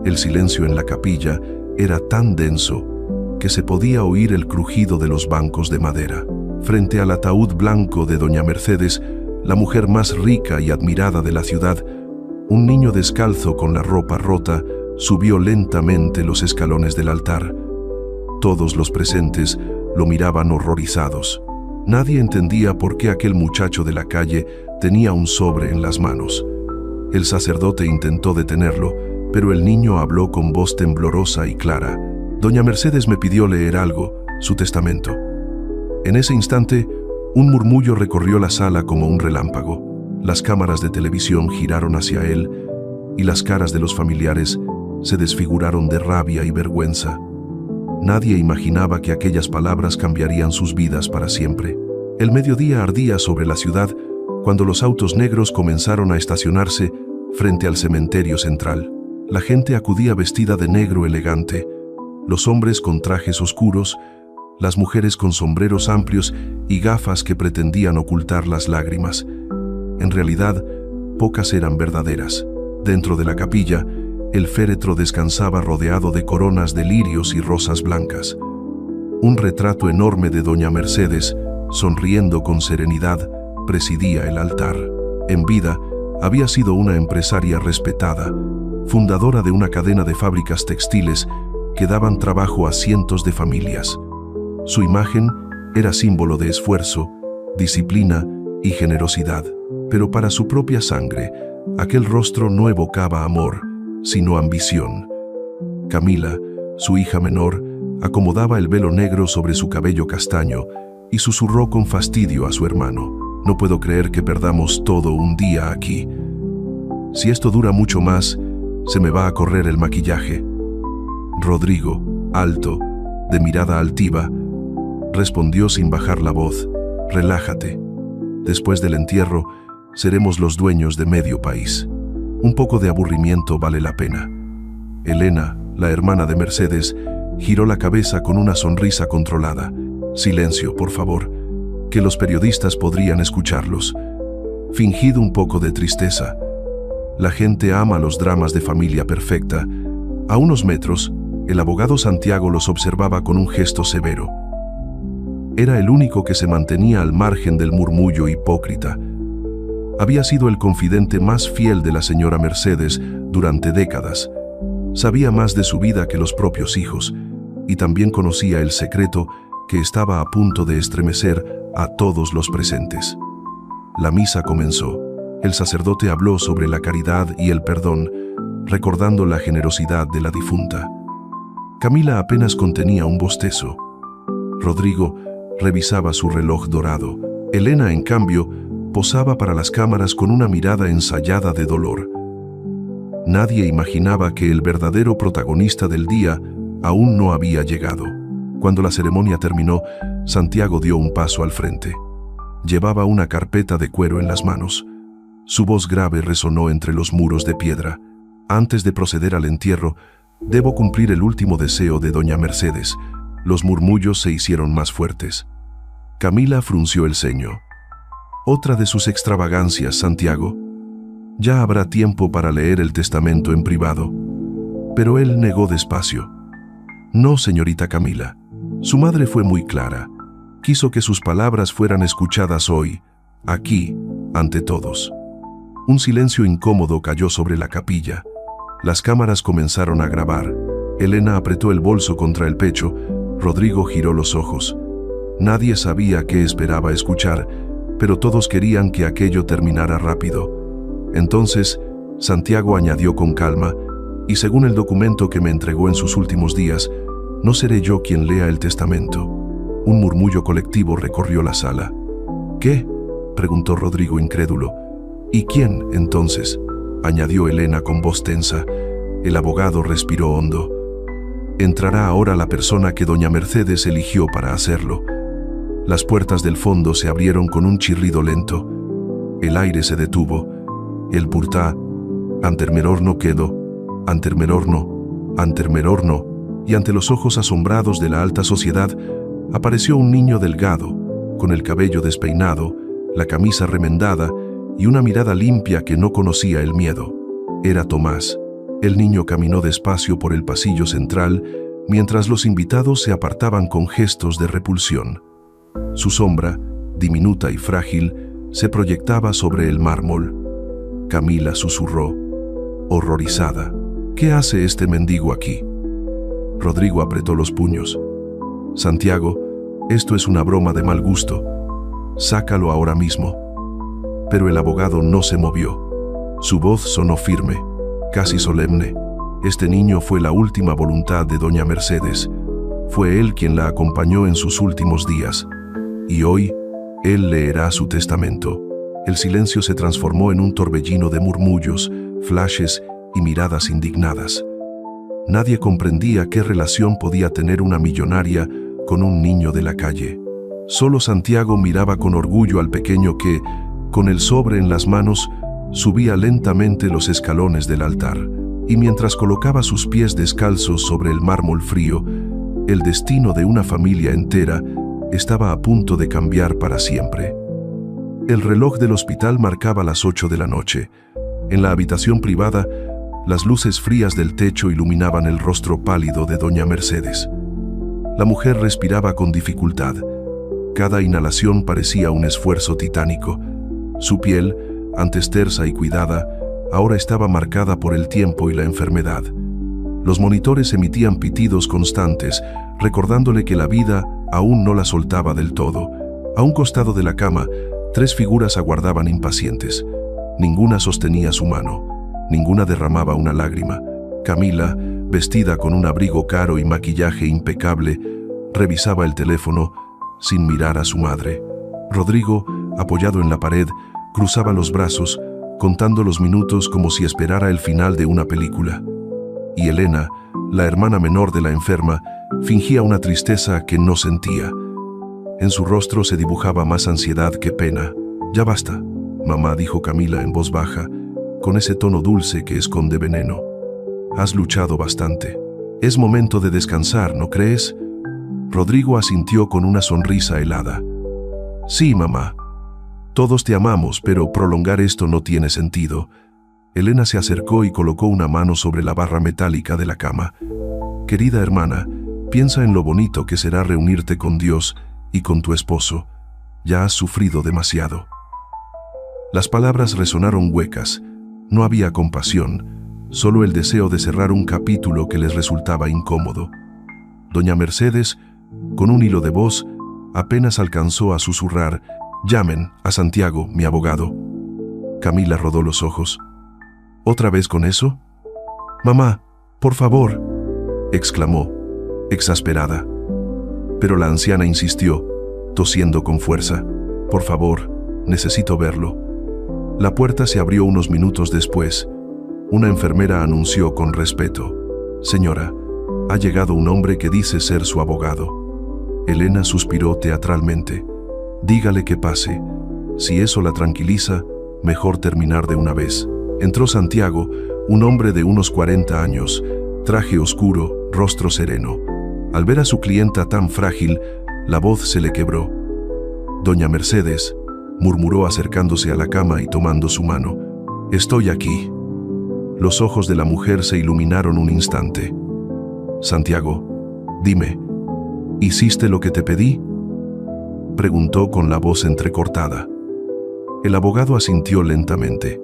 El silencio en la capilla era tan denso que se podía oír el crujido de los bancos de madera. Frente al ataúd blanco de doña Mercedes, la mujer más rica y admirada de la ciudad, un niño descalzo con la ropa rota subió lentamente los escalones del altar. Todos los presentes lo miraban horrorizados. Nadie entendía por qué aquel muchacho de la calle tenía un sobre en las manos. El sacerdote intentó detenerlo, pero el niño habló con voz temblorosa y clara. Doña Mercedes me pidió leer algo, su testamento. En ese instante, un murmullo recorrió la sala como un relámpago. Las cámaras de televisión giraron hacia él y las caras de los familiares se desfiguraron de rabia y vergüenza. Nadie imaginaba que aquellas palabras cambiarían sus vidas para siempre. El mediodía ardía sobre la ciudad cuando los autos negros comenzaron a estacionarse frente al cementerio central. La gente acudía vestida de negro elegante, los hombres con trajes oscuros, las mujeres con sombreros amplios y gafas que pretendían ocultar las lágrimas. En realidad, pocas eran verdaderas. Dentro de la capilla, el féretro descansaba rodeado de coronas de lirios y rosas blancas. Un retrato enorme de doña Mercedes, sonriendo con serenidad, presidía el altar. En vida, había sido una empresaria respetada, fundadora de una cadena de fábricas textiles que daban trabajo a cientos de familias. Su imagen era símbolo de esfuerzo, disciplina y generosidad, pero para su propia sangre, aquel rostro no evocaba amor, sino ambición. Camila, su hija menor, acomodaba el velo negro sobre su cabello castaño y susurró con fastidio a su hermano: «No puedo creer que perdamos todo un día aquí. Si esto dura mucho más, se me va a correr el maquillaje». Rodrigo, alto, de mirada altiva, respondió sin bajar la voz: «Relájate. Después del entierro, seremos los dueños de medio país. Un poco de aburrimiento vale la pena». Elena, la hermana de Mercedes, giró la cabeza con una sonrisa controlada. «Silencio, por favor, que los periodistas podrían escucharlos». Fingid un poco de tristeza. La gente ama los dramas de familia perfecta. A unos metros, el abogado Santiago los observaba con un gesto severo. Era el único que se mantenía al margen del murmullo hipócrita. Había sido el confidente más fiel de la señora Mercedes durante décadas. Sabía más de su vida que los propios hijos, y también conocía el secreto que estaba a punto de estremecer a todos los presentes. La misa comenzó. El sacerdote habló sobre la caridad y el perdón, recordando la generosidad de la difunta. Camila apenas contenía un bostezo. Rodrigo revisaba su reloj dorado. Elena, en cambio, posaba para las cámaras con una mirada ensayada de dolor. Nadie imaginaba que el verdadero protagonista del día aún no había llegado. Cuando la ceremonia terminó, Santiago dio un paso al frente. Llevaba una carpeta de cuero en las manos. Su voz grave resonó entre los muros de piedra. «Antes de proceder al entierro, debo cumplir el último deseo de doña Mercedes». Los murmullos se hicieron más fuertes. Camila frunció el ceño. «Otra de sus extravagancias, Santiago. Ya habrá tiempo para leer el testamento en privado». Pero él negó despacio. «No, señorita Camila. Su madre fue muy clara. Quiso que sus palabras fueran escuchadas hoy, aquí, ante todos». Un silencio incómodo cayó sobre la capilla. Las cámaras comenzaron a grabar. Elena apretó el bolso contra el pecho. Rodrigo giró los ojos. Nadie sabía qué esperaba escuchar, pero todos querían que aquello terminara rápido. Entonces, Santiago añadió con calma: «Y según el documento que me entregó en sus últimos días, no seré yo quien lea el testamento». Un murmullo colectivo recorrió la sala. «¿Qué?», preguntó Rodrigo incrédulo. «¿Y quién, entonces?», añadió Elena con voz tensa. El abogado respiró hondo. «Entrará ahora la persona que doña Mercedes eligió para hacerlo». Las puertas del fondo se abrieron con un chirrido lento. El aire se detuvo. El purtá: «Antermerorno quedo, antermerorno, antermerorno», y ante los ojos asombrados de la alta sociedad apareció un niño delgado, con el cabello despeinado, la camisa remendada y una mirada limpia que no conocía el miedo. Era Tomás. El niño caminó despacio por el pasillo central, mientras los invitados se apartaban con gestos de repulsión. Su sombra, diminuta y frágil, se proyectaba sobre el mármol. Camila susurró, horrorizada: «¿Qué hace este mendigo aquí?». Rodrigo apretó los puños. «Santiago, esto es una broma de mal gusto. Sácalo ahora mismo». Pero el abogado no se movió. Su voz sonó firme, casi solemne. Este niño fue la última voluntad de doña Mercedes. Fue él quien la acompañó en sus últimos días. Y hoy, él leerá su testamento. El silencio se transformó en un torbellino de murmullos, flashes y miradas indignadas. Nadie comprendía qué relación podía tener una millonaria con un niño de la calle. Solo Santiago miraba con orgullo al pequeño que, con el sobre en las manos, subía lentamente los escalones del altar. Y mientras colocaba sus pies descalzos sobre el mármol frío, el destino de una familia entera estaba a punto de cambiar para siempre. El reloj del hospital marcaba las 8 de la noche. En la habitación privada, las luces frías del techo iluminaban el rostro pálido de doña Mercedes. La mujer respiraba con dificultad. Cada inhalación parecía un esfuerzo titánico. Su piel, antes tersa y cuidada, ahora estaba marcada por el tiempo y la enfermedad. Los monitores emitían pitidos constantes, recordándole que la vida aún no la soltaba del todo. A un costado de la cama, 3 figuras aguardaban impacientes. Ninguna sostenía su mano, ninguna derramaba una lágrima. Camila, vestida con un abrigo caro y maquillaje impecable, revisaba el teléfono sin mirar a su madre. Rodrigo, apoyado en la pared, cruzaba los brazos, contando los minutos como si esperara el final de una película. Y Elena, la hermana menor de la enferma, fingía una tristeza que no sentía. En su rostro se dibujaba más ansiedad que pena. «Ya basta», mamá, dijo Camila en voz baja, con ese tono dulce que esconde veneno. «Has luchado bastante. Es momento de descansar, ¿no crees?». Rodrigo asintió con una sonrisa helada. «Sí, mamá. Todos te amamos, pero prolongar esto no tiene sentido». Elena se acercó y colocó una mano sobre la barra metálica de la cama. «Querida hermana, piensa en lo bonito que será reunirte con Dios y con tu esposo. Ya has sufrido demasiado». Las palabras resonaron huecas. No había compasión, solo el deseo de cerrar un capítulo que les resultaba incómodo. Doña Mercedes, con un hilo de voz, apenas alcanzó a susurrar: «Llamen a Santiago, mi abogado». Camila rodó los ojos. «¿Otra vez con eso?». «Mamá, por favor», exclamó, exasperada. Pero la anciana insistió, tosiendo con fuerza: «Por favor, necesito verlo». La puerta se abrió unos minutos después. Una enfermera anunció con respeto: «Señora, ha llegado un hombre que dice ser su abogado». Elena suspiró teatralmente. «Dígale que pase. Si eso la tranquiliza, mejor terminar de una vez». Entró Santiago, un hombre de unos 40 años, traje oscuro, rostro sereno. Al ver a su clienta tan frágil, la voz se le quebró. «Doña Mercedes», murmuró acercándose a la cama y tomando su mano, «estoy aquí». Los ojos de la mujer se iluminaron un instante. «Santiago, dime, ¿hiciste lo que te pedí?», preguntó con la voz entrecortada. El abogado asintió lentamente.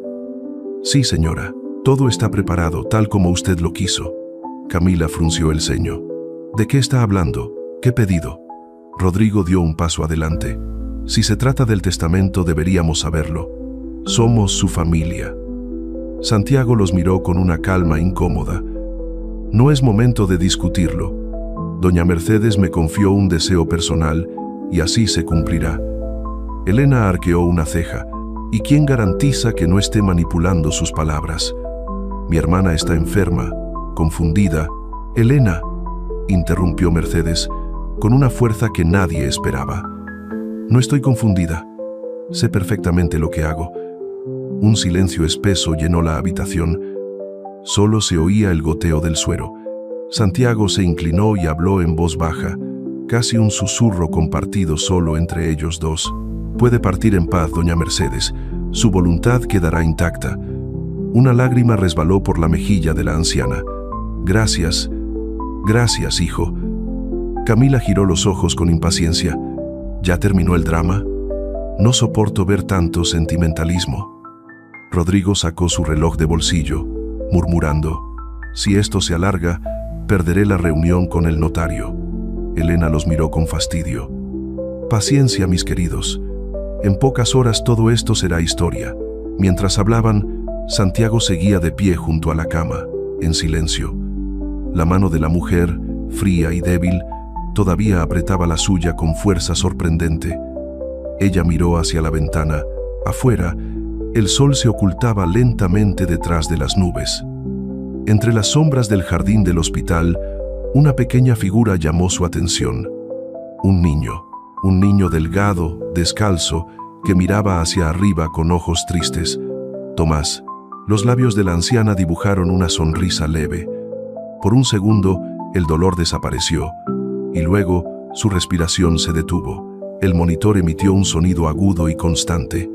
«Sí, señora, todo está preparado tal como usted lo quiso». Camila frunció el ceño. «¿De qué está hablando? ¿Qué pedido?». Rodrigo dio un paso adelante. «Si se trata del testamento, deberíamos saberlo. Somos su familia». Santiago los miró con una calma incómoda. «No es momento de discutirlo. Doña Mercedes me confió un deseo personal y así se cumplirá». Elena arqueó una ceja. «¿Y quién garantiza que no esté manipulando sus palabras? Mi hermana está enferma, confundida». «Elena», interrumpió Mercedes, con una fuerza que nadie esperaba. «No estoy confundida. Sé perfectamente lo que hago». Un silencio espeso llenó la habitación. Solo se oía el goteo del suero. Santiago se inclinó y habló en voz baja, casi un susurro compartido solo entre ellos dos. «Puede partir en paz, doña Mercedes. Su voluntad quedará intacta. Una lágrima resbaló por la mejilla de la anciana. Gracias, gracias, hijo. Camila giró los ojos con impaciencia. ¿Ya terminó el drama? No soporto ver tanto sentimentalismo. Rodrigo sacó su reloj de bolsillo, murmurando: si esto se alarga, perderé la reunión con el notario. Elena los miró con fastidio. Paciencia, mis queridos. En pocas horas todo esto será historia. Mientras hablaban, Santiago seguía de pie junto a la cama, en silencio. La mano de la mujer, fría y débil, todavía apretaba la suya con fuerza sorprendente. Ella miró hacia la ventana. Afuera, el sol se ocultaba lentamente detrás de las nubes. Entre las sombras del jardín del hospital, una pequeña figura llamó su atención. Un niño delgado, descalzo, que miraba hacia arriba con ojos tristes. Tomás. Los labios de la anciana dibujaron una sonrisa leve. Por un segundo, el dolor desapareció, y luego su respiración se detuvo. El monitor emitió un sonido agudo y constante.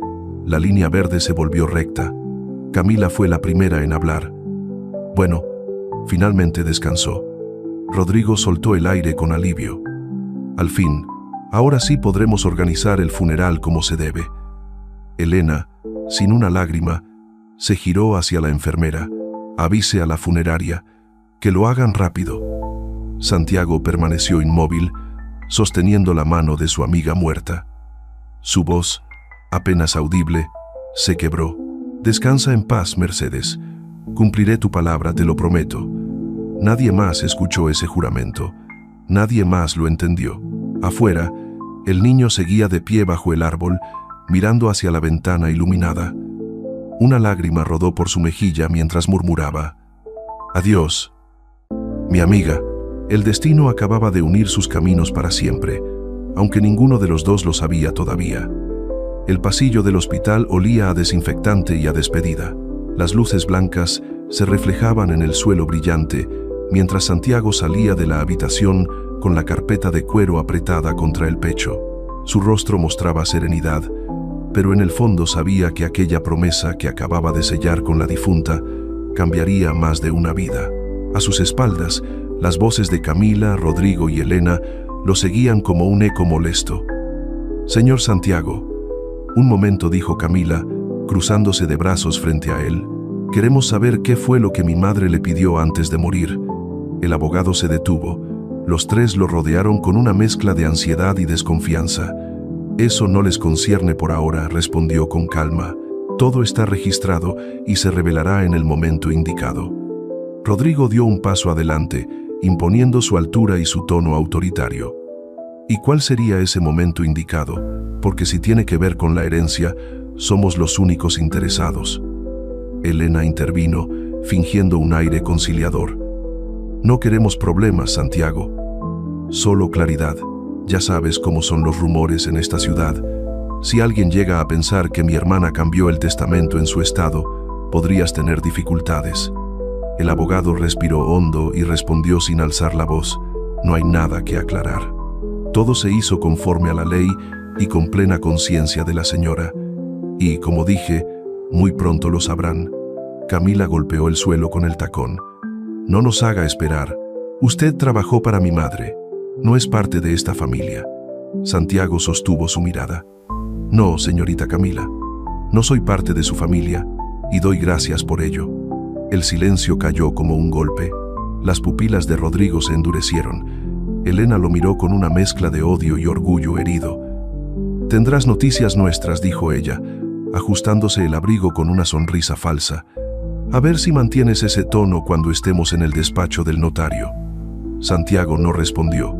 La línea verde se volvió recta. Camila fue la primera en hablar. Bueno, finalmente descansó. Rodrigo soltó el aire con alivio. Al fin, ahora sí podremos organizar el funeral como se debe. Elena, sin una lágrima, se giró hacia la enfermera. Avise a la funeraria, que lo hagan rápido. Santiago permaneció inmóvil, sosteniendo la mano de su amiga muerta. Su voz, apenas audible, se quebró. Descansa en paz, Mercedes. Cumpliré tu palabra, te lo prometo. Nadie más escuchó ese juramento. Nadie más lo entendió. Afuera, el niño seguía de pie bajo el árbol, mirando hacia la ventana iluminada. Una lágrima rodó por su mejilla mientras murmuraba: adiós, mi amiga. El destino acababa de unir sus caminos para siempre, aunque ninguno de los dos lo sabía todavía. El pasillo del hospital olía a desinfectante y a despedida. Las luces blancas se reflejaban en el suelo brillante, mientras Santiago salía de la habitación con la carpeta de cuero apretada contra el pecho. Su rostro mostraba serenidad, pero en el fondo sabía que aquella promesa que acababa de sellar con la difunta cambiaría más de una vida. A sus espaldas, las voces de Camila, Rodrigo y Elena lo seguían como un eco molesto. Señor Santiago, un momento, dijo Camila, cruzándose de brazos frente a él. Queremos saber qué fue lo que mi madre le pidió antes de morir. El abogado se detuvo. Los tres lo rodearon con una mezcla de ansiedad y desconfianza. Eso no les concierne por ahora, respondió con calma. Todo está registrado y se revelará en el momento indicado. Rodrigo dio un paso adelante, imponiendo su altura y su tono autoritario. ¿Y cuál sería ese momento indicado? Porque si tiene que ver con la herencia, somos los únicos interesados. Elena intervino, fingiendo un aire conciliador. No queremos problemas, Santiago. Solo claridad. Ya sabes cómo son los rumores en esta ciudad. Si alguien llega a pensar que mi hermana cambió el testamento en su estado, podrías tener dificultades. El abogado respiró hondo y respondió sin alzar la voz: no hay nada que aclarar. Todo se hizo conforme a la ley y con plena conciencia de la señora. Y, como dije, muy pronto lo sabrán. Camila golpeó el suelo con el tacón. No nos haga esperar. Usted trabajó para mi madre. No es parte de esta familia. Santiago sostuvo su mirada. No, señorita Camila. No soy parte de su familia y doy gracias por ello. El silencio cayó como un golpe. Las pupilas de Rodrigo se endurecieron. Elena lo miró con una mezcla de odio y orgullo herido. Tendrás noticias nuestras, dijo ella, ajustándose el abrigo con una sonrisa falsa. A ver si mantienes ese tono cuando estemos en el despacho del notario. Santiago no respondió.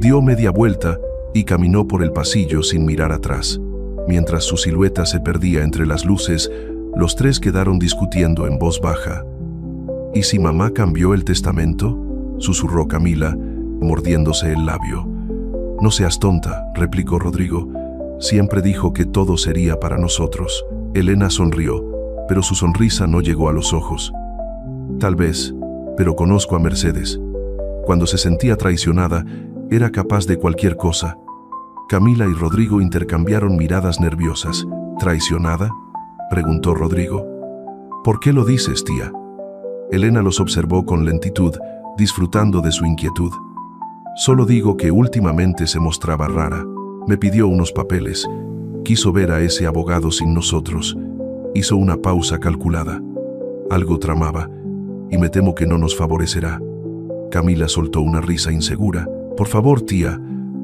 Dio media vuelta y caminó por el pasillo sin mirar atrás. Mientras su silueta se perdía entre las luces, los tres quedaron discutiendo en voz baja. ¿Y si mamá cambió el testamento?, susurró Camila, mordiéndose el labio. No seas tonta, replicó Rodrigo. Siempre dijo que todo sería para nosotros. Elena sonrió, pero su sonrisa no llegó a los ojos. Tal vez, pero conozco a Mercedes. Cuando se sentía traicionada, era capaz de cualquier cosa. Camila y Rodrigo intercambiaron miradas nerviosas. ¿Traicionada?, preguntó Rodrigo. ¿Por qué lo dices, tía? Elena los observó con lentitud, disfrutando de su inquietud. Solo digo que últimamente se mostraba rara. Me pidió unos papeles. Quiso ver a ese abogado sin nosotros. Hizo una pausa calculada. Algo tramaba, y me temo que no nos favorecerá. Camila soltó una risa insegura. Por favor, tía,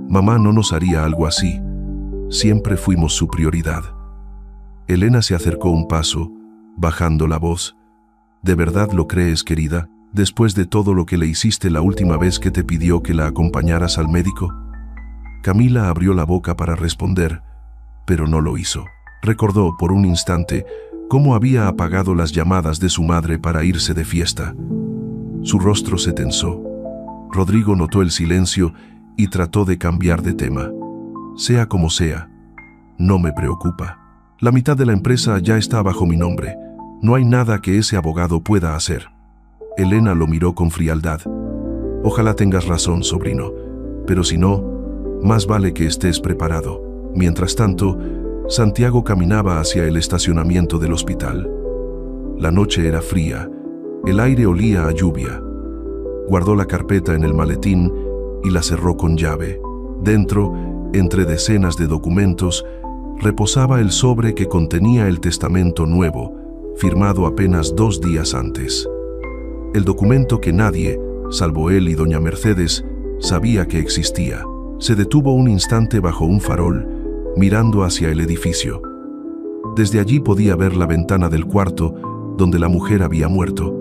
mamá no nos haría algo así. Siempre fuimos su prioridad. Elena se acercó un paso, bajando la voz. ¿De verdad lo crees, querida, después de todo lo que le hiciste la última vez que te pidió que la acompañaras al médico? Camila abrió la boca para responder, pero no lo hizo. Recordó por un instante cómo había apagado las llamadas de su madre para irse de fiesta. Su rostro se tensó. Rodrigo notó el silencio y trató de cambiar de tema. Sea como sea, no me preocupa. La mitad de la empresa ya está bajo mi nombre. No hay nada que ese abogado pueda hacer. Elena lo miró con frialdad. Ojalá tengas razón, sobrino, pero si no, más vale que estés preparado. Mientras tanto, Santiago caminaba hacia el estacionamiento del hospital. La noche era fría, el aire olía a lluvia. Guardó la carpeta en el maletín y la cerró con llave. Dentro, entre decenas de documentos, reposaba el sobre que contenía el testamento nuevo, firmado apenas 2 días antes. El documento que nadie, salvo él y doña Mercedes, sabía que existía. Se detuvo un instante bajo un farol, mirando hacia el edificio. Desde allí podía ver la ventana del cuarto donde la mujer había muerto.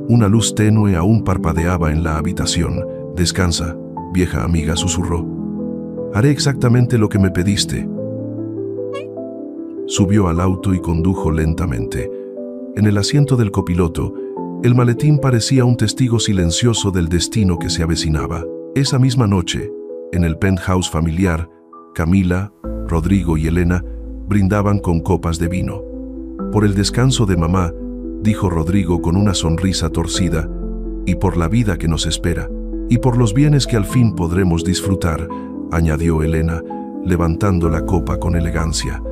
Una luz tenue aún parpadeaba en la habitación. «Descansa, vieja amiga», susurró. «Haré exactamente lo que me pediste». Subió al auto y condujo lentamente. En el asiento del copiloto, el maletín parecía un testigo silencioso del destino que se avecinaba. Esa misma noche, en el penthouse familiar, Camila, Rodrigo y Elena brindaban con copas de vino. «Por el descanso de mamá», dijo Rodrigo con una sonrisa torcida, «y por la vida que nos espera, y por los bienes que al fin podremos disfrutar», añadió Elena, levantando la copa con elegancia.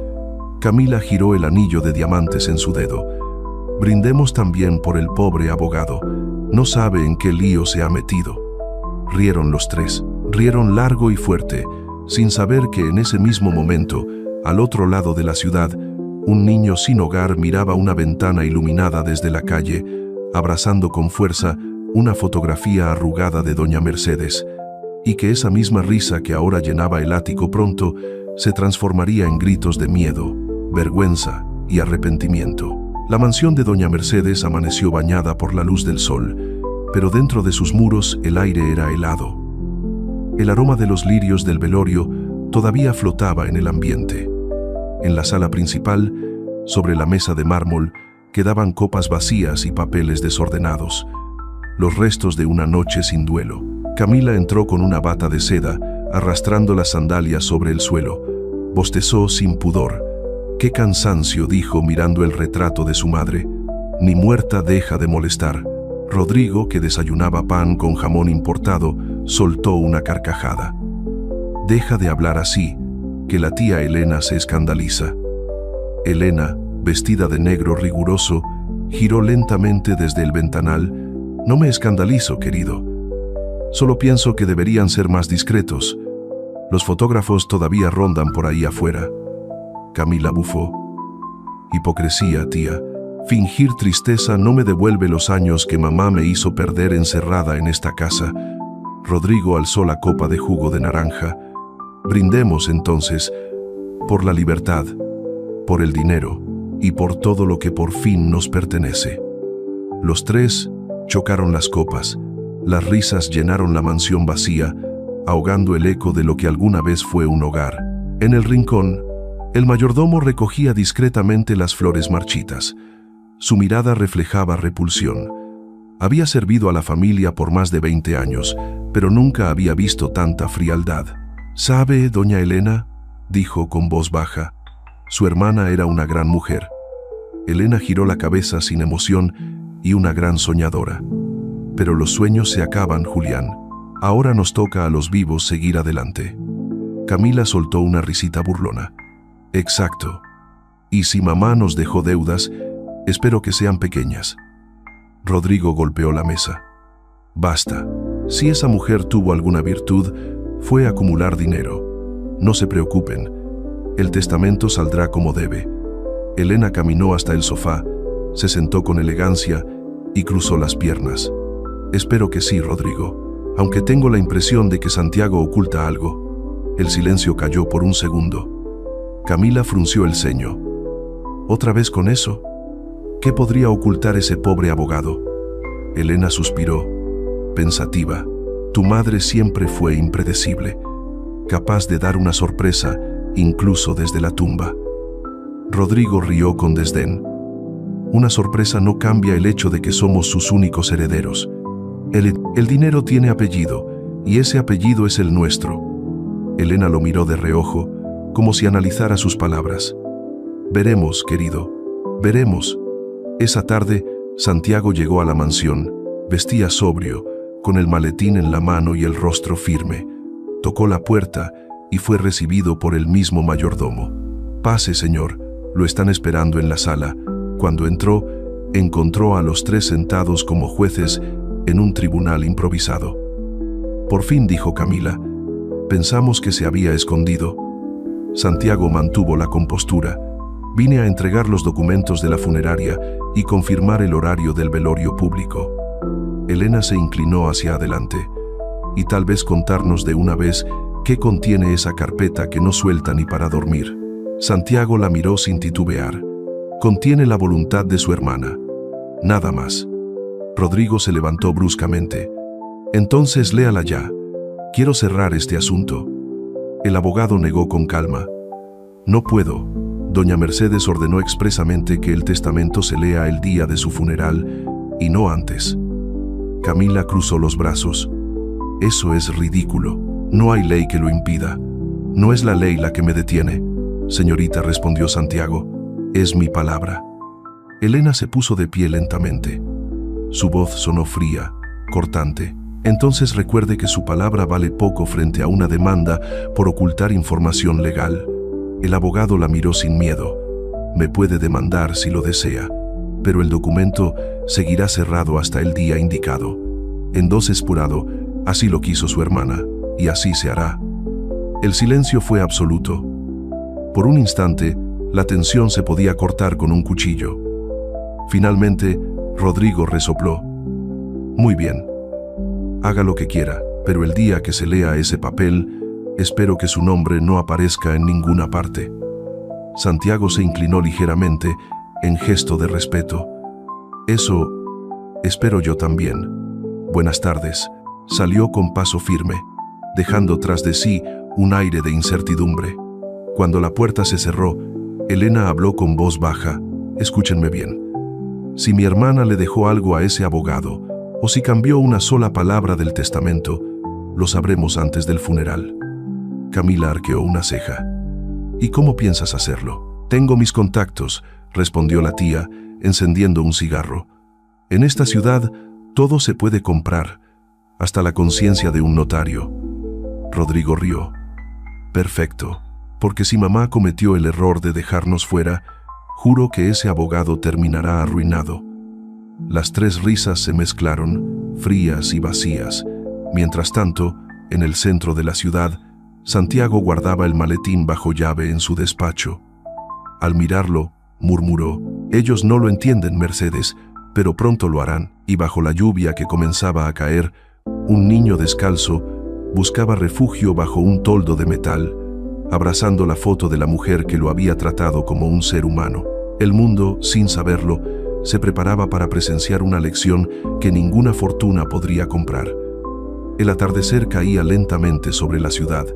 Camila giró el anillo de diamantes en su dedo. «Brindemos también por el pobre abogado. No sabe en qué lío se ha metido». Rieron los tres, rieron largo y fuerte, sin saber que en ese mismo momento, al otro lado de la ciudad, un niño sin hogar miraba una ventana iluminada desde la calle, abrazando con fuerza una fotografía arrugada de doña Mercedes, y que esa misma risa que ahora llenaba el ático pronto se transformaría en gritos de miedo, vergüenza y arrepentimiento. La mansión de doña Mercedes amaneció bañada por la luz del sol, pero dentro de sus muros el aire era helado. El aroma de los lirios del velorio todavía flotaba en el ambiente. En la sala principal, sobre la mesa de mármol, quedaban copas vacías y papeles desordenados, los restos de una noche sin duelo. Camila entró con una bata de seda, arrastrando las sandalias sobre el suelo. Bostezó sin pudor. «Qué cansancio», dijo mirando el retrato de su madre. «Ni muerta deja de molestar». Rodrigo, que desayunaba pan con jamón importado, soltó una carcajada. «Deja de hablar así, que la tía Elena se escandaliza». Elena, vestida de negro riguroso, giró lentamente desde el ventanal. «No me escandalizo, querido. Solo pienso que deberían ser más discretos. Los fotógrafos todavía rondan por ahí afuera». Camila bufó. «Hipocresía, tía. Fingir tristeza no me devuelve los años que mamá me hizo perder encerrada en esta casa». Rodrigo alzó la copa de jugo de naranja. «Brindemos entonces por la libertad, por el dinero y por todo lo que por fin nos pertenece». Los tres chocaron las copas. Las risas llenaron la mansión vacía, ahogando el eco de lo que alguna vez fue un hogar. En el rincón, el mayordomo recogía discretamente las flores marchitas. Su mirada reflejaba repulsión. Había servido a la familia por más de 20 años, pero nunca había visto tanta frialdad. «¿Sabe, doña Elena?», dijo con voz baja. Su hermana era una gran mujer. Elena giró la cabeza sin emoción y una gran soñadora. «Pero los sueños se acaban, Julián. Ahora nos toca a los vivos seguir adelante». Camila soltó una risita burlona. «Exacto. Y si mamá nos dejó deudas, Espero que sean pequeñas. Rodrigo golpeó la mesa. Basta. Si esa mujer tuvo alguna virtud, fue acumular dinero. No se preocupen. El testamento saldrá como debe. Elena caminó hasta el sofá, se sentó con elegancia y cruzó las piernas. Espero que sí, Rodrigo, aunque tengo la impresión de que Santiago oculta algo. El silencio cayó por un segundo. Camila frunció el ceño. ¿Otra vez con eso? ¿Qué podría ocultar ese pobre abogado? Elena suspiró, pensativa. Tu madre siempre fue impredecible, capaz de dar una sorpresa incluso desde la tumba. Rodrigo rió con desdén. Una sorpresa no cambia el hecho de que somos sus únicos herederos. El dinero tiene apellido, y ese apellido es el nuestro. Elena lo miró de reojo, como si analizara sus palabras. Veremos, querido, veremos. Esa tarde, Santiago llegó a la mansión. Vestía sobrio, con el maletín en la mano y el rostro firme. Tocó la puerta y fue recibido por el mismo mayordomo. Pase, señor, lo están esperando en la sala. Cuando entró, encontró a los tres sentados como jueces en un tribunal improvisado. Por fin, dijo Camila, pensamos que se había escondido. Santiago mantuvo la compostura. Vine a entregar los documentos de la funeraria y confirmar el horario del velorio público. Elena se inclinó hacia adelante. Y tal vez contarnos de una vez qué contiene esa carpeta que no suelta ni para dormir. Santiago la miró sin titubear. Contiene la voluntad de su hermana. Nada más. Rodrigo se levantó bruscamente. Entonces léala ya. Quiero cerrar este asunto. El abogado negó con calma. No puedo. Doña Mercedes ordenó expresamente que el testamento se lea el día de su funeral y no antes. Camila cruzó los brazos. Eso es ridículo. No hay ley que lo impida. No es la ley la que me detiene. Señorita, respondió Santiago, es mi palabra. Elena se puso de pie lentamente. Su voz sonó fría, cortante. Entonces recuerde que su palabra vale poco frente a una demanda por ocultar información legal. El abogado la miró sin miedo. Me puede demandar si lo desea, pero el documento seguirá cerrado hasta el día indicado. Entonces, Purado, así lo quiso su hermana, y así se hará. El silencio fue absoluto. Por un instante, la tensión se podía cortar con un cuchillo. Finalmente, Rodrigo resopló. Muy bien. Haga lo que quiera, pero el día que se lea ese papel, espero que su nombre no aparezca en ninguna parte. Santiago se inclinó ligeramente, en gesto de respeto. Eso espero yo también. Buenas tardes. Salió con paso firme, dejando tras de sí un aire de incertidumbre. Cuando la puerta se cerró, Elena habló con voz baja. Escúchenme bien. Si mi hermana le dejó algo a ese abogado, o si cambió una sola palabra del testamento, lo sabremos antes del funeral. Camila arqueó una ceja. ¿Y cómo piensas hacerlo? Tengo mis contactos, respondió la tía, encendiendo un cigarro. En esta ciudad, todo se puede comprar, hasta la conciencia de un notario. Rodrigo rió. Perfecto, porque si mamá cometió el error de dejarnos fuera, juro que ese abogado terminará arruinado. Las tres risas se mezclaron, frías y vacías. Mientras tanto, en el centro de la ciudad, Santiago guardaba el maletín bajo llave en su despacho. Al mirarlo, murmuró, ellos no lo entienden, Mercedes, pero pronto lo harán. Y bajo la lluvia que comenzaba a caer, un niño descalzo buscaba refugio bajo un toldo de metal, abrazando la foto de la mujer que lo había tratado como un ser humano. El mundo, sin saberlo, se preparaba para presenciar una lección que ninguna fortuna podría comprar. El atardecer caía lentamente sobre la ciudad.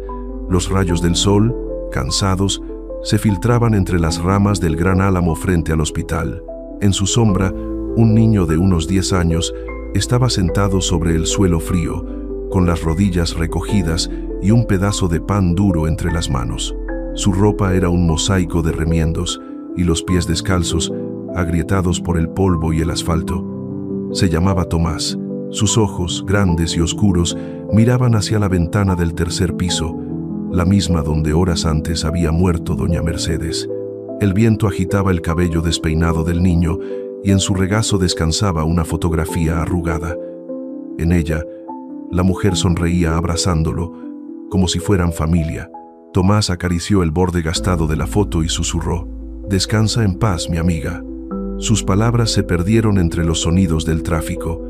Los rayos del sol, cansados, se filtraban entre las ramas del gran álamo frente al hospital. En su sombra, un niño de unos 10 años estaba sentado sobre el suelo frío, con las rodillas recogidas y un pedazo de pan duro entre las manos. Su ropa era un mosaico de remiendos y los pies descalzos, agrietados por el polvo y el asfalto. Se llamaba Tomás. Sus ojos, grandes y oscuros, miraban hacia la ventana del tercer piso, la misma donde horas antes había muerto doña Mercedes. El viento agitaba el cabello despeinado del niño y en su regazo descansaba una fotografía arrugada. En ella, la mujer sonreía abrazándolo, como si fueran familia. Tomás acarició el borde gastado de la foto y susurró: «Descansa en paz, mi amiga». Sus palabras se perdieron entre los sonidos del tráfico.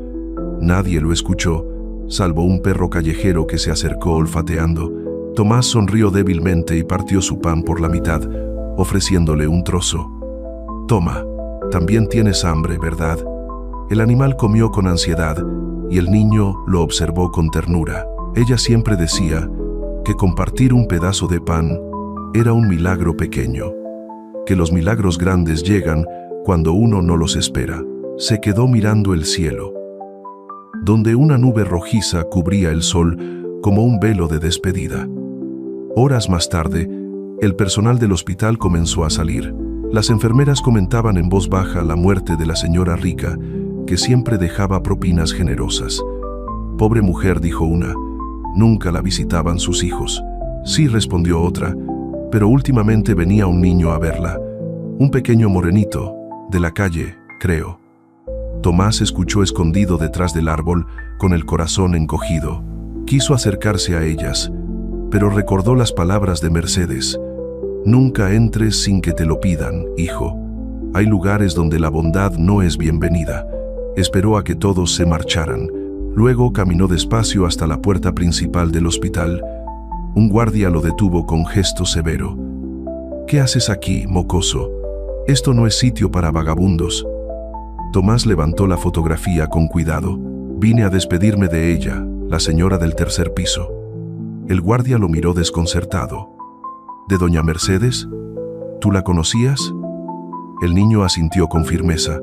Nadie lo escuchó, salvo un perro callejero que se acercó olfateando. Tomás sonrió débilmente y partió su pan por la mitad, ofreciéndole un trozo. «Toma, también tienes hambre, ¿verdad?». El animal comió con ansiedad y el niño lo observó con ternura. Ella siempre decía que compartir un pedazo de pan era un milagro pequeño, que los milagros grandes llegan cuando uno no los espera. Se quedó mirando el cielo, donde una nube rojiza cubría el sol como un velo de despedida. Horas más tarde, el personal del hospital comenzó a salir. Las enfermeras comentaban en voz baja la muerte de la señora rica, que siempre dejaba propinas generosas. «Pobre mujer», dijo una, «nunca la visitaban sus hijos». «Sí», respondió otra, «pero últimamente venía un niño a verla, un pequeño morenito, de la calle, creo». Tomás escuchó escondido detrás del árbol, con el corazón encogido. Quiso acercarse a ellas, pero recordó las palabras de Mercedes: «Nunca entres sin que te lo pidan, hijo. Hay lugares donde la bondad no es bienvenida». Esperó a que todos se marcharan. Luego caminó despacio hasta la puerta principal del hospital. Un guardia lo detuvo con gesto severo. «¿Qué haces aquí, mocoso? Esto no es sitio para vagabundos». Tomás levantó la fotografía con cuidado. «Vine a despedirme de ella, la señora del tercer piso». El guardia lo miró desconcertado. «¿De doña Mercedes? ¿Tú la conocías?». El niño asintió con firmeza.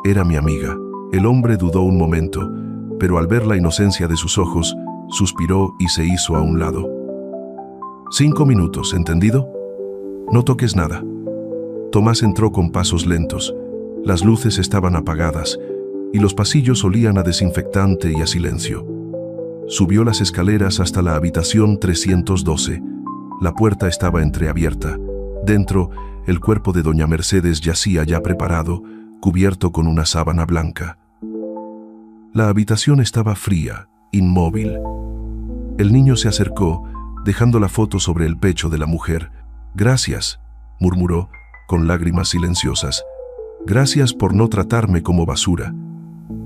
«Era mi amiga». El hombre dudó un momento, pero al ver la inocencia de sus ojos, suspiró y se hizo a un lado. «5 minutos, ¿entendido? No toques nada». Tomás entró con pasos lentos. Las luces estaban apagadas y los pasillos olían a desinfectante y a silencio. Subió las escaleras hasta la habitación 312. La puerta estaba entreabierta. Dentro, el cuerpo de doña Mercedes yacía ya preparado, cubierto con una sábana blanca. La habitación estaba fría, inmóvil. El niño se acercó, dejando la foto sobre el pecho de la mujer. «Gracias», murmuró, con lágrimas silenciosas. «Gracias por no tratarme como basura».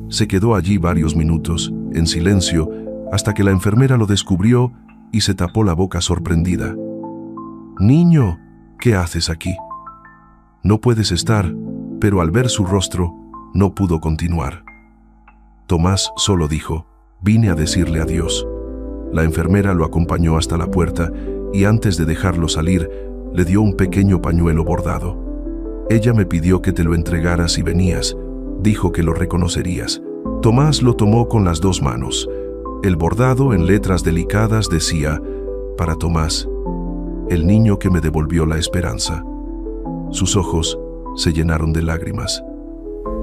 Se quedó allí varios minutos, en silencio, hasta que la enfermera lo descubrió y se tapó la boca sorprendida. «Niño, ¿qué haces aquí?». «No puedes estar», pero al ver su rostro, no pudo continuar. Tomás solo dijo: «Vine a decirle adiós». La enfermera lo acompañó hasta la puerta y antes de dejarlo salir, le dio un pequeño pañuelo bordado. «Ella me pidió que te lo entregara si venías. Dijo que lo reconocerías». Tomás lo tomó con las 2 manos. El bordado en letras delicadas decía: «Para Tomás, el niño que me devolvió la esperanza». Sus ojos se llenaron de lágrimas.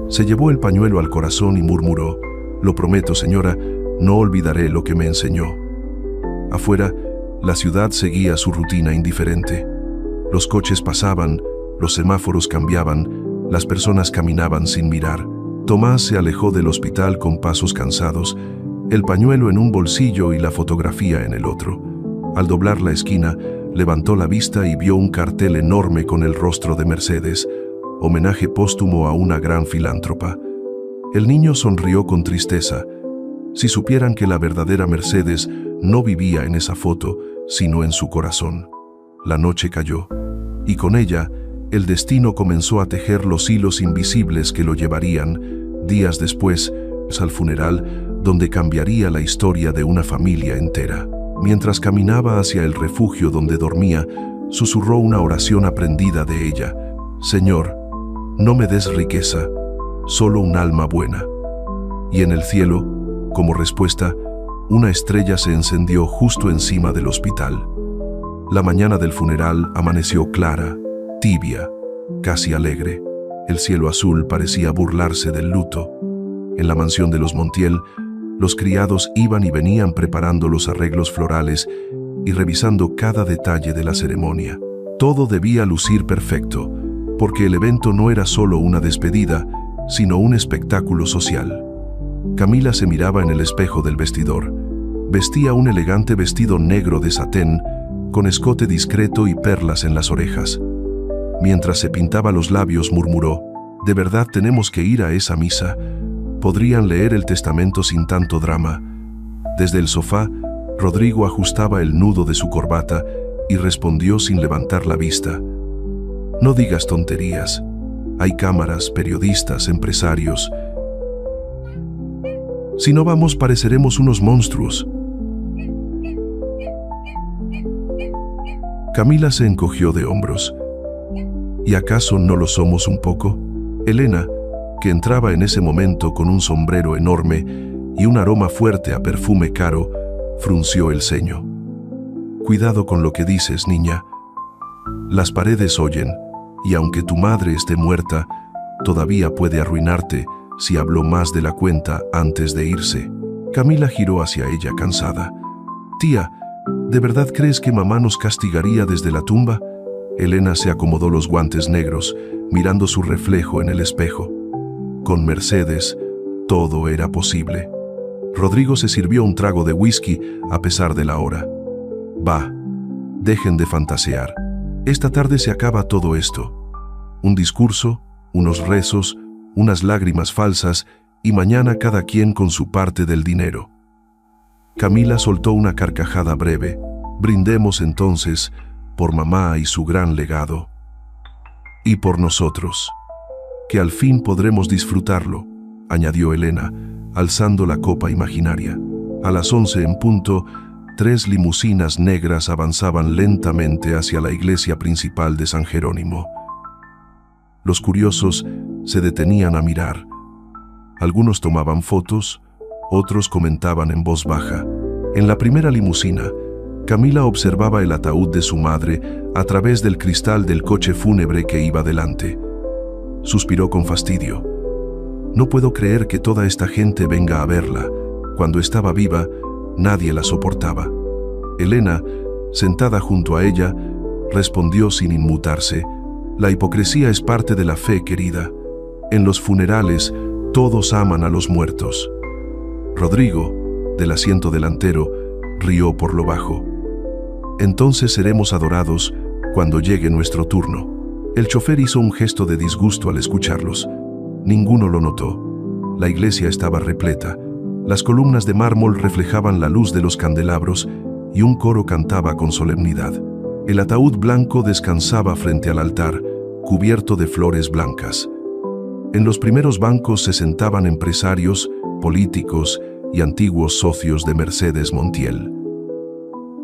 Se llevó el pañuelo al corazón y murmuró: «Lo prometo, señora, no olvidaré lo que me enseñó». Afuera, la ciudad seguía su rutina indiferente. Los coches pasaban, los semáforos cambiaban, las personas caminaban sin mirar. Tomás se alejó del hospital con pasos cansados, el pañuelo en un bolsillo y la fotografía en el otro. Al doblar la esquina, levantó la vista y vio un cartel enorme con el rostro de Mercedes: «Homenaje póstumo a una gran filántropa». El niño sonrió con tristeza. Si supieran que la verdadera Mercedes no vivía en esa foto, sino en su corazón. La noche cayó, y con ella, el destino comenzó a tejer los hilos invisibles que lo llevarían, días después, al funeral, donde cambiaría la historia de una familia entera. Mientras caminaba hacia el refugio donde dormía, susurró una oración aprendida de ella: «Señor, no me des riqueza, solo un alma buena». Y en el cielo, como respuesta, una estrella se encendió justo encima del hospital. La mañana del funeral amaneció clara, tibia, casi alegre. El cielo azul parecía burlarse del luto. En la mansión de los Montiel, los criados iban y venían preparando los arreglos florales y revisando cada detalle de la ceremonia. Todo debía lucir perfecto, porque el evento no era solo una despedida, sino un espectáculo social. Camila se miraba en el espejo del vestidor. Vestía un elegante vestido negro de satén, con escote discreto y perlas en las orejas. Mientras se pintaba los labios, murmuró: «¿De verdad tenemos que ir a esa misa? Podrían leer el testamento sin tanto drama». Desde el sofá, Rodrigo ajustaba el nudo de su corbata y respondió sin levantar la vista: «No digas tonterías. Hay cámaras, periodistas, empresarios. Si no vamos, pareceremos unos monstruos». Camila se encogió de hombros. ¿Y acaso no lo somos un poco? Elena, que entraba en ese momento con un sombrero enorme y un aroma fuerte a perfume caro, frunció el ceño. «Cuidado con lo que dices, niña. Las paredes oyen, y aunque tu madre esté muerta, todavía puede arruinarte si habló más de la cuenta antes de irse». Camila giró hacia ella cansada. «Tía, ¿de verdad crees que mamá nos castigaría desde la tumba?». Elena se acomodó los guantes negros, mirando su reflejo en el espejo. Con Mercedes, todo era posible. Rodrigo se sirvió un trago de whisky a pesar de la hora. «Va, dejen de fantasear. Esta tarde se acaba todo esto. Un discurso, unos rezos, unas lágrimas falsas y mañana cada quien con su parte del dinero». Camila soltó una carcajada breve. «Brindemos entonces por mamá y su gran legado. Y por nosotros, que al fin podremos disfrutarlo», añadió Elena, alzando la copa imaginaria. A las 11 en punto, 3 limusinas negras avanzaban lentamente hacia la iglesia principal de San Jerónimo. Los curiosos se detenían a mirar. Algunos tomaban fotos, otros comentaban en voz baja. En la primera limusina, Camila observaba el ataúd de su madre a través del cristal del coche fúnebre que iba delante. Suspiró con fastidio. «No puedo creer que toda esta gente venga a verla. Cuando estaba viva, nadie la soportaba». Elena, sentada junto a ella, respondió sin inmutarse: «La hipocresía es parte de la fe, querida. En los funerales, todos aman a los muertos». Rodrigo, del asiento delantero, rió por lo bajo. «Entonces seremos adorados cuando llegue nuestro turno». El chofer hizo un gesto de disgusto al escucharlos. Ninguno lo notó. La iglesia estaba repleta. Las columnas de mármol reflejaban la luz de los candelabros y un coro cantaba con solemnidad. El ataúd blanco descansaba frente al altar, cubierto de flores blancas. En los primeros bancos se sentaban empresarios, políticos y antiguos socios de Mercedes Montiel.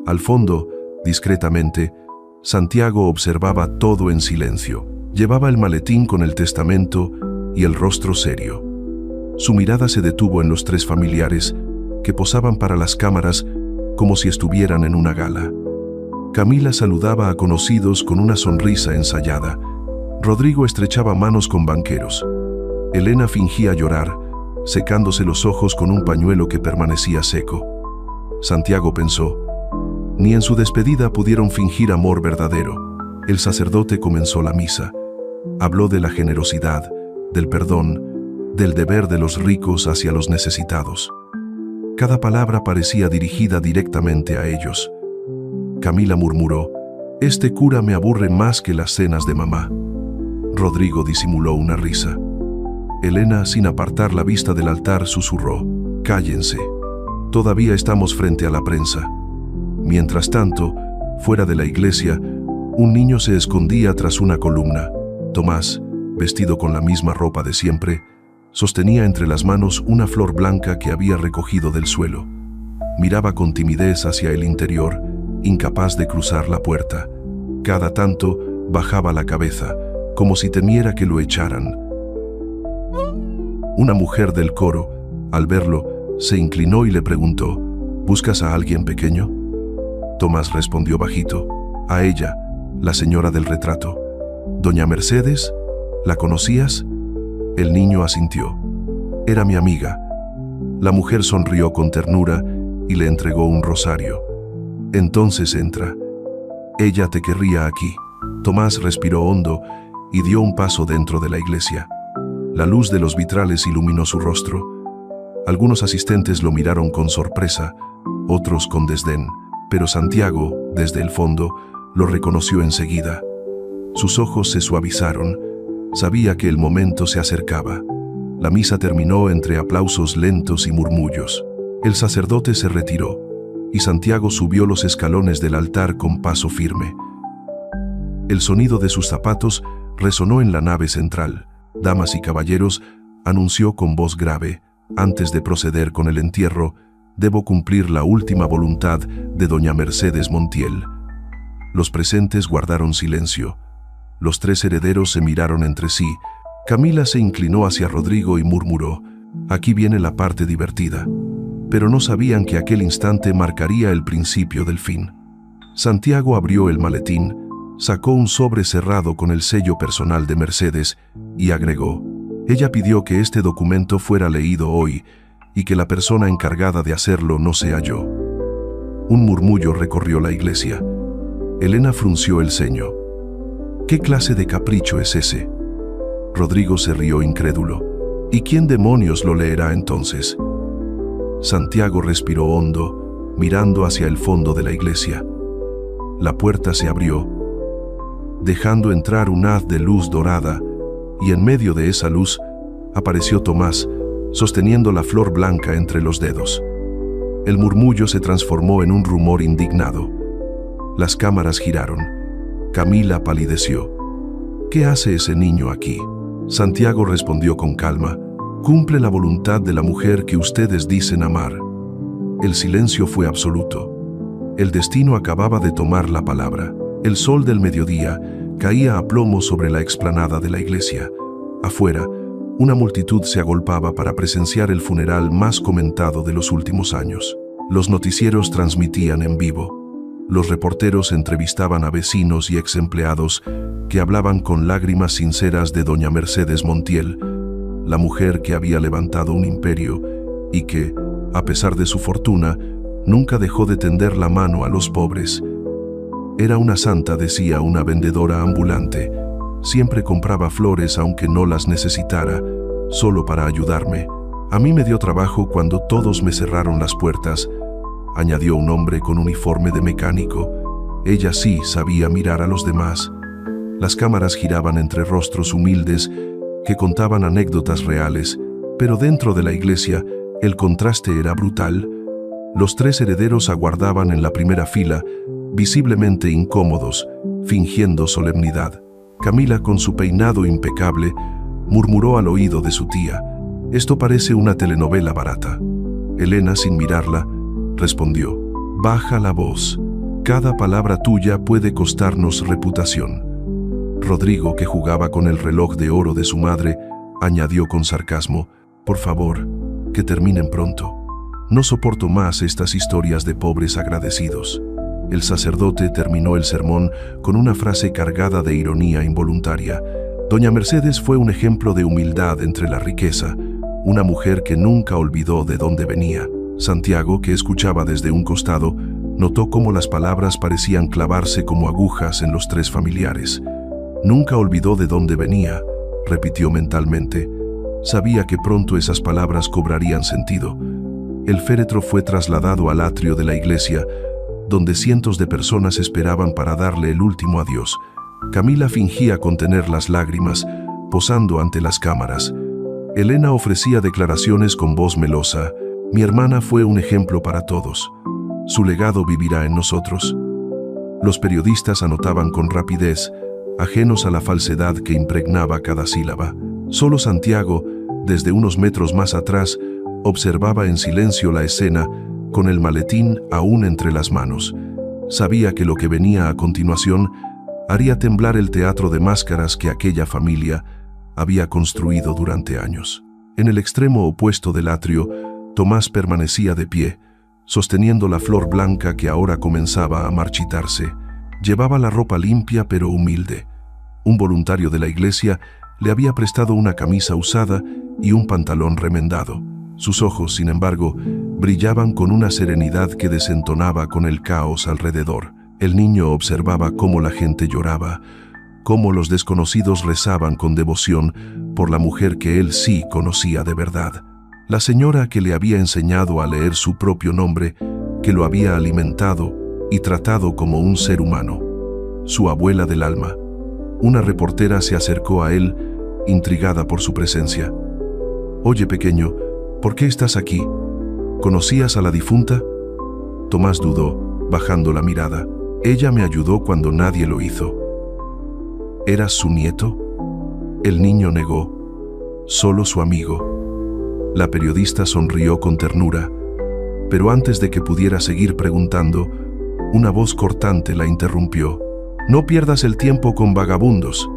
Al fondo, discretamente, Santiago observaba todo en silencio. Llevaba el maletín con el testamento y el rostro serio. Su mirada se detuvo en los 3 familiares, que posaban para las cámaras como si estuvieran en una gala. Camila saludaba a conocidos con una sonrisa ensayada. Rodrigo estrechaba manos con banqueros. Elena fingía llorar, secándose los ojos con un pañuelo que permanecía seco. Santiago pensó: ni en su despedida pudieron fingir amor verdadero. El sacerdote comenzó la misa. Habló de la generosidad, del perdón, del deber de los ricos hacia los necesitados. Cada palabra parecía dirigida directamente a ellos. Camila murmuró: «Este cura me aburre más que las cenas de mamá». Rodrigo disimuló una risa. Elena, sin apartar la vista del altar, susurró: «Cállense. Todavía estamos frente a la prensa». Mientras tanto, fuera de la iglesia, un niño se escondía tras una columna. Tomás, vestido con la misma ropa de siempre, sostenía entre las manos una flor blanca que había recogido del suelo. Miraba con timidez hacia el interior, incapaz de cruzar la puerta. Cada tanto bajaba la cabeza, como si temiera que lo echaran. Una mujer del coro, al verlo, se inclinó y le preguntó: «¿Buscas a alguien pequeño?». Tomás respondió bajito: «A ella, la señora del retrato». «¿Doña Mercedes? ¿La conocías?». El niño asintió. «Era mi amiga». La mujer sonrió con ternura y le entregó un rosario. «Entonces entra. Ella te querría aquí». Tomás respiró hondo y dio un paso dentro de la iglesia. La luz de los vitrales iluminó su rostro. Algunos asistentes lo miraron con sorpresa, otros con desdén, pero Santiago, desde el fondo, lo reconoció enseguida. Sus ojos se suavizaron. Sabía que el momento se acercaba. La misa terminó entre aplausos lentos y murmullos. El sacerdote se retiró y Santiago subió los escalones del altar con paso firme. El sonido de sus zapatos resonó en la nave central. Damas y caballeros, anunció con voz grave: antes de proceder con el entierro, debo cumplir la última voluntad de doña Mercedes Montiel. Los presentes guardaron silencio. Los tres herederos se miraron entre sí. Camila se inclinó hacia Rodrigo y murmuró: aquí viene la parte divertida. Pero no sabían que aquel instante marcaría el principio del fin. Santiago abrió el maletín, sacó un sobre cerrado con el sello personal de Mercedes y agregó: ella pidió que este documento fuera leído hoy y que la persona encargada de hacerlo no sea yo. Un murmullo recorrió la iglesia. Elena frunció el ceño. ¿Qué clase de capricho es ese? Rodrigo se rió incrédulo. ¿Y quién demonios lo leerá entonces? Santiago respiró hondo, mirando hacia el fondo de la iglesia. La puerta se abrió, dejando entrar un haz de luz dorada, y en medio de esa luz apareció Tomás, sosteniendo la flor blanca entre los dedos. El murmullo se transformó en un rumor indignado. Las cámaras giraron. Camila palideció. ¿Qué hace ese niño aquí? Santiago respondió con calma: cumple la voluntad de la mujer que ustedes dicen amar. El silencio fue absoluto. El destino acababa de tomar la palabra. El sol del mediodía caía a plomo sobre la explanada de la iglesia. Afuera, una multitud se agolpaba para presenciar el funeral más comentado de los últimos años. Los noticieros transmitían en vivo. Los reporteros entrevistaban a vecinos y ex empleados que hablaban con lágrimas sinceras de doña Mercedes Montiel, la mujer que había levantado un imperio y que, a pesar de su fortuna, nunca dejó de tender la mano a los pobres. Era una santa, decía una vendedora ambulante. Siempre compraba flores aunque no las necesitara, solo para ayudarme. A mí me dio trabajo cuando todos me cerraron las puertas, añadió un hombre con uniforme de mecánico. Ella sí sabía mirar a los demás. Las cámaras giraban entre rostros humildes que contaban anécdotas reales, pero dentro de la iglesia el contraste era brutal. Los tres herederos aguardaban en la primera fila, visiblemente incómodos, fingiendo solemnidad. Camila, con su peinado impecable, murmuró al oído de su tía: esto parece una telenovela barata. Elena, sin mirarla, respondió: baja la voz. Cada palabra tuya puede costarnos reputación. Rodrigo, que jugaba con el reloj de oro de su madre, añadió con sarcasmo: por favor, que terminen pronto. No soporto más estas historias de pobres agradecidos. El sacerdote terminó el sermón con una frase cargada de ironía involuntaria. Doña Mercedes fue un ejemplo de humildad entre la riqueza, una mujer que nunca olvidó de dónde venía. Santiago, que escuchaba desde un costado, notó cómo las palabras parecían clavarse como agujas en los tres familiares. Nunca olvidó de dónde venía, repitió mentalmente. Sabía que pronto esas palabras cobrarían sentido. El féretro fue trasladado al atrio de la iglesia, donde cientos de personas esperaban para darle el último adiós. Camila fingía contener las lágrimas, posando ante las cámaras. Elena ofrecía declaraciones con voz melosa: mi hermana fue un ejemplo para todos. Su legado vivirá en nosotros. Los periodistas anotaban con rapidez, ajenos a la falsedad que impregnaba cada sílaba. Solo Santiago, desde unos metros más atrás, observaba en silencio la escena, con el maletín aún entre las manos. Sabía que lo que venía a continuación haría temblar el teatro de máscaras que aquella familia había construido durante años. En el extremo opuesto del atrio, Tomás permanecía de pie, sosteniendo la flor blanca que ahora comenzaba a marchitarse. Llevaba la ropa limpia pero humilde. Un voluntario de la iglesia le había prestado una camisa usada y un pantalón remendado. Sus ojos, sin embargo, brillaban con una serenidad que desentonaba con el caos alrededor. El niño observaba cómo la gente lloraba, cómo los desconocidos rezaban con devoción por la mujer que él sí conocía de verdad. La señora que le había enseñado a leer su propio nombre, que lo había alimentado y tratado como un ser humano. Su abuela del alma. Una reportera se acercó a él, intrigada por su presencia. «Oye, pequeño, ¿por qué estás aquí? ¿Conocías a la difunta?» Tomás dudó, bajando la mirada. «Ella me ayudó cuando nadie lo hizo». «¿Eras su nieto?» El niño negó. «Solo su amigo». La periodista sonrió con ternura, pero antes de que pudiera seguir preguntando, una voz cortante la interrumpió. «No pierdas el tiempo con vagabundos»,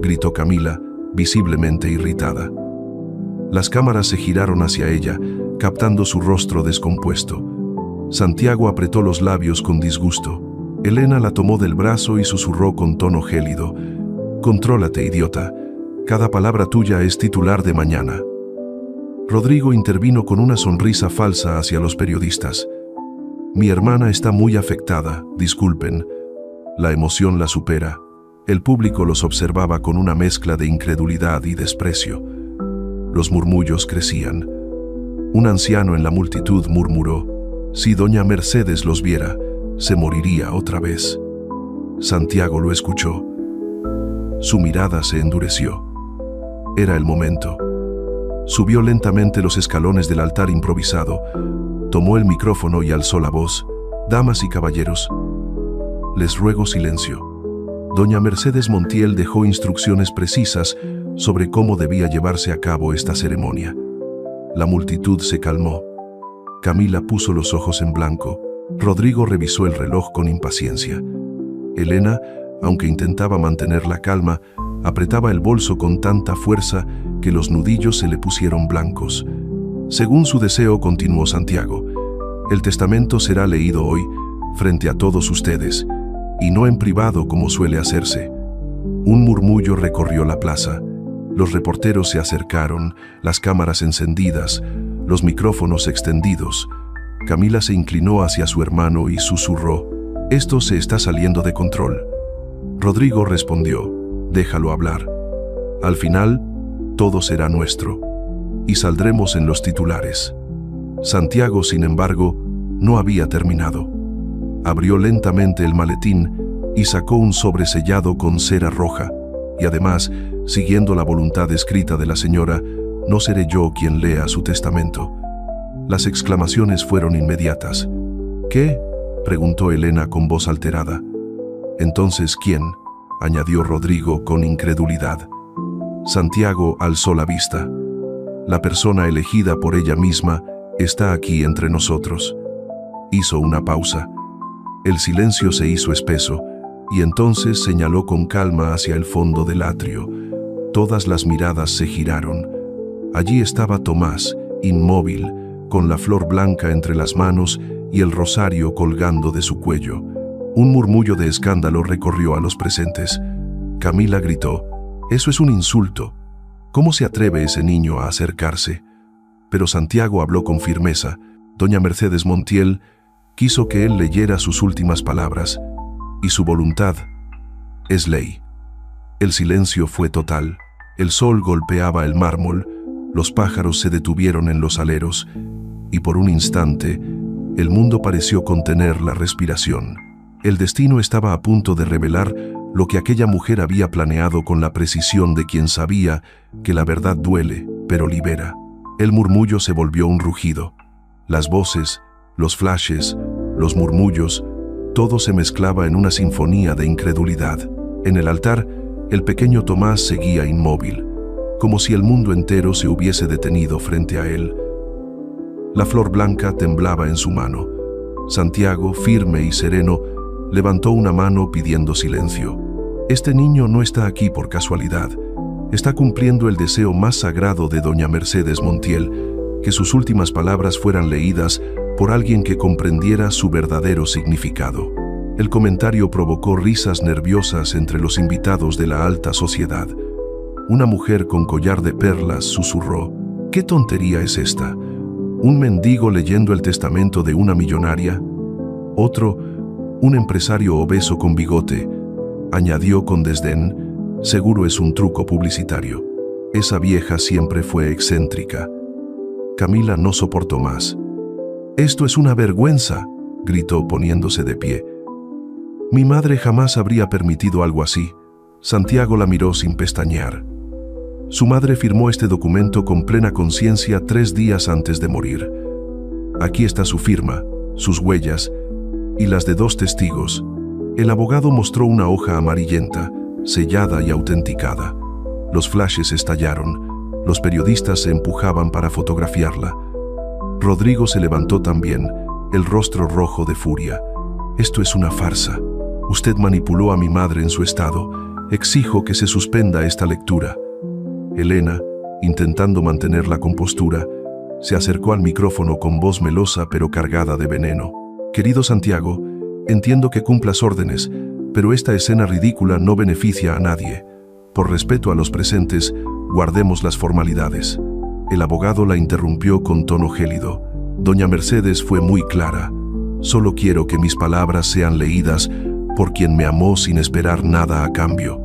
gritó Camila, visiblemente irritada. Las cámaras se giraron hacia ella, captando su rostro descompuesto. Santiago apretó los labios con disgusto. Elena la tomó del brazo y susurró con tono gélido: «Contrólate, idiota. Cada palabra tuya es titular de mañana». Rodrigo intervino con una sonrisa falsa hacia los periodistas. «Mi hermana está muy afectada, disculpen. La emoción la supera». El público los observaba con una mezcla de incredulidad y desprecio. Los murmullos crecían. Un anciano en la multitud murmuró: «Si doña Mercedes los viera, se moriría otra vez». Santiago lo escuchó. Su mirada se endureció. Era el momento. Subió lentamente los escalones del altar improvisado, tomó el micrófono y alzó la voz: «Damas y caballeros, les ruego silencio. Doña Mercedes Montiel dejó instrucciones precisas sobre cómo debía llevarse a cabo esta ceremonia». La multitud se calmó. Camila puso los ojos en blanco. Rodrigo revisó el reloj con impaciencia. Elena, aunque intentaba mantener la calma, apretaba el bolso con tanta fuerza que los nudillos se le pusieron blancos. «Según su deseo», continuó Santiago, «el testamento será leído hoy, frente a todos ustedes, y no en privado como suele hacerse». Un murmullo recorrió la plaza. Los reporteros se acercaron, las cámaras encendidas, los micrófonos extendidos. Camila se inclinó hacia su hermano y susurró: «Esto se está saliendo de control». Rodrigo respondió: «Déjalo hablar. Al final, todo será nuestro, y saldremos en los titulares». Santiago, sin embargo, no había terminado. Abrió lentamente el maletín y sacó un sobre sellado con cera roja, y además, siguiendo la voluntad escrita de la señora: «No seré yo quien lea su testamento». Las exclamaciones fueron inmediatas. «¿Qué?», preguntó Elena con voz alterada. «Entonces, ¿quién?», añadió Rodrigo con incredulidad. Santiago alzó la vista. «La persona elegida por ella misma está aquí entre nosotros». Hizo una pausa. El silencio se hizo espeso, y entonces señaló con calma hacia el fondo del atrio. Todas las miradas se giraron. Allí estaba Tomás, inmóvil, con la flor blanca entre las manos y el rosario colgando de su cuello. Un murmullo de escándalo recorrió a los presentes. Camila gritó: «Eso es un insulto. ¿Cómo se atreve ese niño a acercarse?». Pero Santiago habló con firmeza. Doña Mercedes Montiel quiso que él leyera sus últimas palabras, y su voluntad es ley. El silencio fue total. El sol golpeaba el mármol, los pájaros se detuvieron en los aleros, y por un instante, el mundo pareció contener la respiración. El destino estaba a punto de revelar lo que aquella mujer había planeado con la precisión de quien sabía que la verdad duele, pero libera. El murmullo se volvió un rugido. Las voces, los flashes, los murmullos, todo se mezclaba en una sinfonía de incredulidad. En el altar, el pequeño Tomás seguía inmóvil, como si el mundo entero se hubiese detenido frente a él. La flor blanca temblaba en su mano. Santiago, firme y sereno, levantó una mano pidiendo silencio. Este niño no está aquí por casualidad. Está cumpliendo el deseo más sagrado de doña Mercedes Montiel, que sus últimas palabras fueran leídas por alguien que comprendiera su verdadero significado. El comentario provocó risas nerviosas entre los invitados de la alta sociedad. Una mujer con collar de perlas susurró: «¿Qué tontería es esta? ¿Un mendigo leyendo el testamento de una millonaria?». Otro, un empresario obeso con bigote, añadió con desdén: Seguro es un truco publicitario. Esa vieja siempre fue excéntrica. Camila no soportó más. «Esto es una vergüenza», gritó poniéndose de pie. «Mi madre jamás habría permitido algo así». Santiago la miró sin pestañear. Su madre firmó este documento con plena conciencia 3 días antes de morir. Aquí está su firma, sus huellas y las de 2 testigos. El abogado mostró una hoja amarillenta, sellada y autenticada. Los flashes estallaron. Los periodistas se empujaban para fotografiarla. Rodrigo se levantó también, el rostro rojo de furia. «Esto es una farsa. Usted manipuló a mi madre en su estado. Exijo que se suspenda esta lectura». Elena, intentando mantener la compostura, se acercó al micrófono con voz melosa pero cargada de veneno. «Querido Santiago, entiendo que cumplas órdenes, pero esta escena ridícula no beneficia a nadie. Por respeto a los presentes, guardemos las formalidades». El abogado la interrumpió con tono gélido. «Doña Mercedes fue muy clara. Solo quiero que mis palabras sean leídas por quien me amó sin esperar nada a cambio».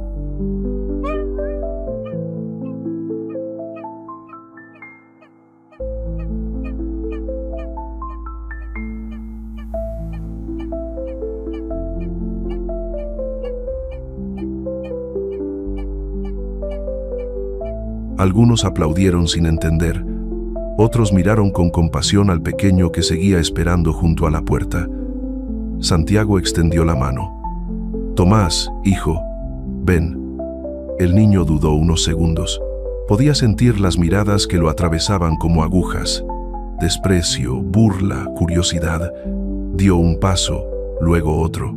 Algunos aplaudieron sin entender. Otros miraron con compasión al pequeño que seguía esperando junto a la puerta. Santiago extendió la mano. «Tomás, hijo, ven». El niño dudó unos segundos. Podía sentir las miradas que lo atravesaban como agujas. Desprecio, burla, curiosidad. Dio un paso, luego otro.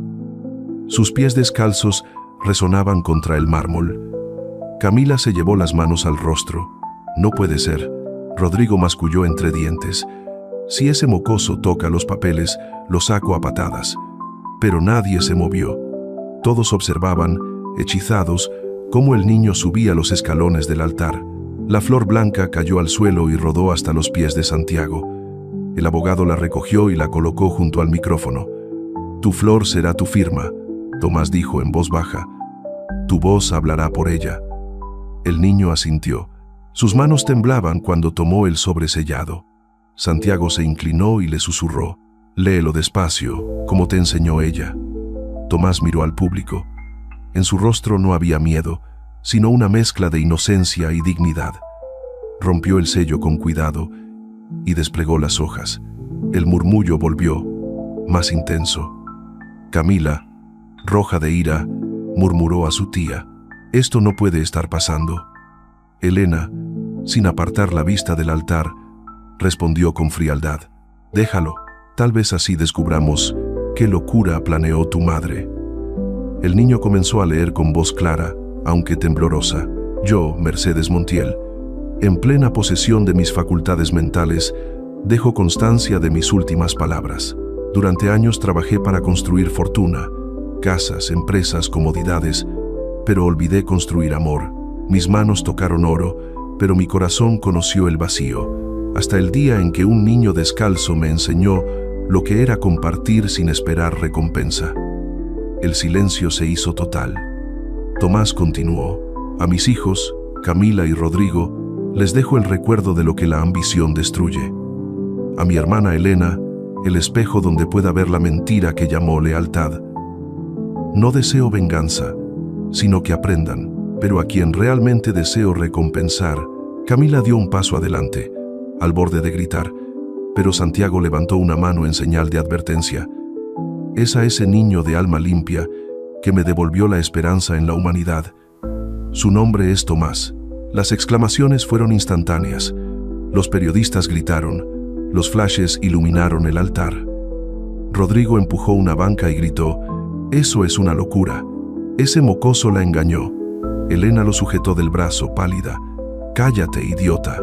Sus pies descalzos resonaban contra el mármol. Camila se llevó las manos al rostro. «No puede ser», Rodrigo masculló entre dientes. «Si ese mocoso toca los papeles, lo saco a patadas». Pero nadie se movió. Todos observaban, hechizados, cómo el niño subía los escalones del altar. La flor blanca cayó al suelo y rodó hasta los pies de Santiago. El abogado la recogió y la colocó junto al micrófono. «Tu flor será tu firma», Tomás dijo en voz baja. «Tu voz hablará por ella». El niño asintió. Sus manos temblaban cuando tomó el sobresellado. Santiago se inclinó y le susurró: «Léelo despacio, como te enseñó ella». Tomás miró al público. En su rostro no había miedo, sino una mezcla de inocencia y dignidad. Rompió el sello con cuidado y desplegó las hojas. El murmullo volvió, más intenso. Camila, roja de ira, murmuró a su tía: «Esto no puede estar pasando». Elena, sin apartar la vista del altar, respondió con frialdad: «Déjalo, tal vez así descubramos qué locura planeó tu madre». El niño comenzó a leer con voz clara, aunque temblorosa: «Yo, Mercedes Montiel, en plena posesión de mis facultades mentales, dejo constancia de mis últimas palabras. Durante años trabajé para construir fortuna, casas, empresas, comodidades, pero olvidé construir amor. Mis manos tocaron oro, pero mi corazón conoció el vacío, hasta el día en que un niño descalzo me enseñó lo que era compartir sin esperar recompensa». El silencio se hizo total. Tomás continuó: «A mis hijos, Camila y Rodrigo, les dejo el recuerdo de lo que la ambición destruye. A mi hermana Elena, el espejo donde pueda ver la mentira que llamó lealtad. No deseo venganza, sino que aprendan, pero a quien realmente deseo recompensar». Camila dio un paso adelante, al borde de gritar, pero Santiago levantó una mano en señal de advertencia. «Es a ese niño de alma limpia que me devolvió la esperanza en la humanidad. Su nombre es Tomás». Las exclamaciones fueron instantáneas. Los periodistas gritaron. Los flashes iluminaron el altar. Rodrigo empujó una banca y gritó: «Eso es una locura. Ese mocoso la engañó». Elena lo sujetó del brazo, pálida. «Cállate, idiota».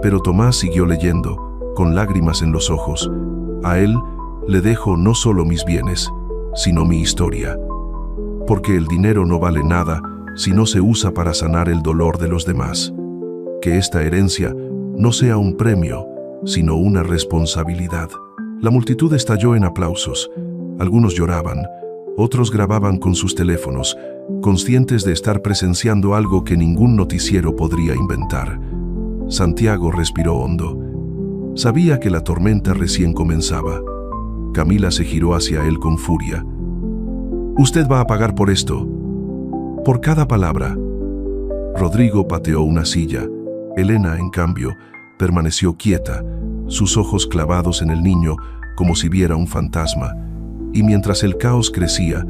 Pero Tomás siguió leyendo, con lágrimas en los ojos: «A él le dejo no solo mis bienes, sino mi historia. Porque el dinero no vale nada si no se usa para sanar el dolor de los demás. Que esta herencia no sea un premio, sino una responsabilidad». La multitud estalló en aplausos. Algunos lloraban, Otros grababan con sus teléfonos, conscientes de estar presenciando algo que ningún noticiero podría inventar. Santiago respiró hondo. Sabía que la tormenta recién comenzaba. Camila se giró hacia él con furia. «Usted va a pagar por esto. Por cada palabra». Rodrigo pateó una silla. Elena, en cambio, permaneció quieta, sus ojos clavados en el niño como si viera un fantasma. Y mientras el caos crecía,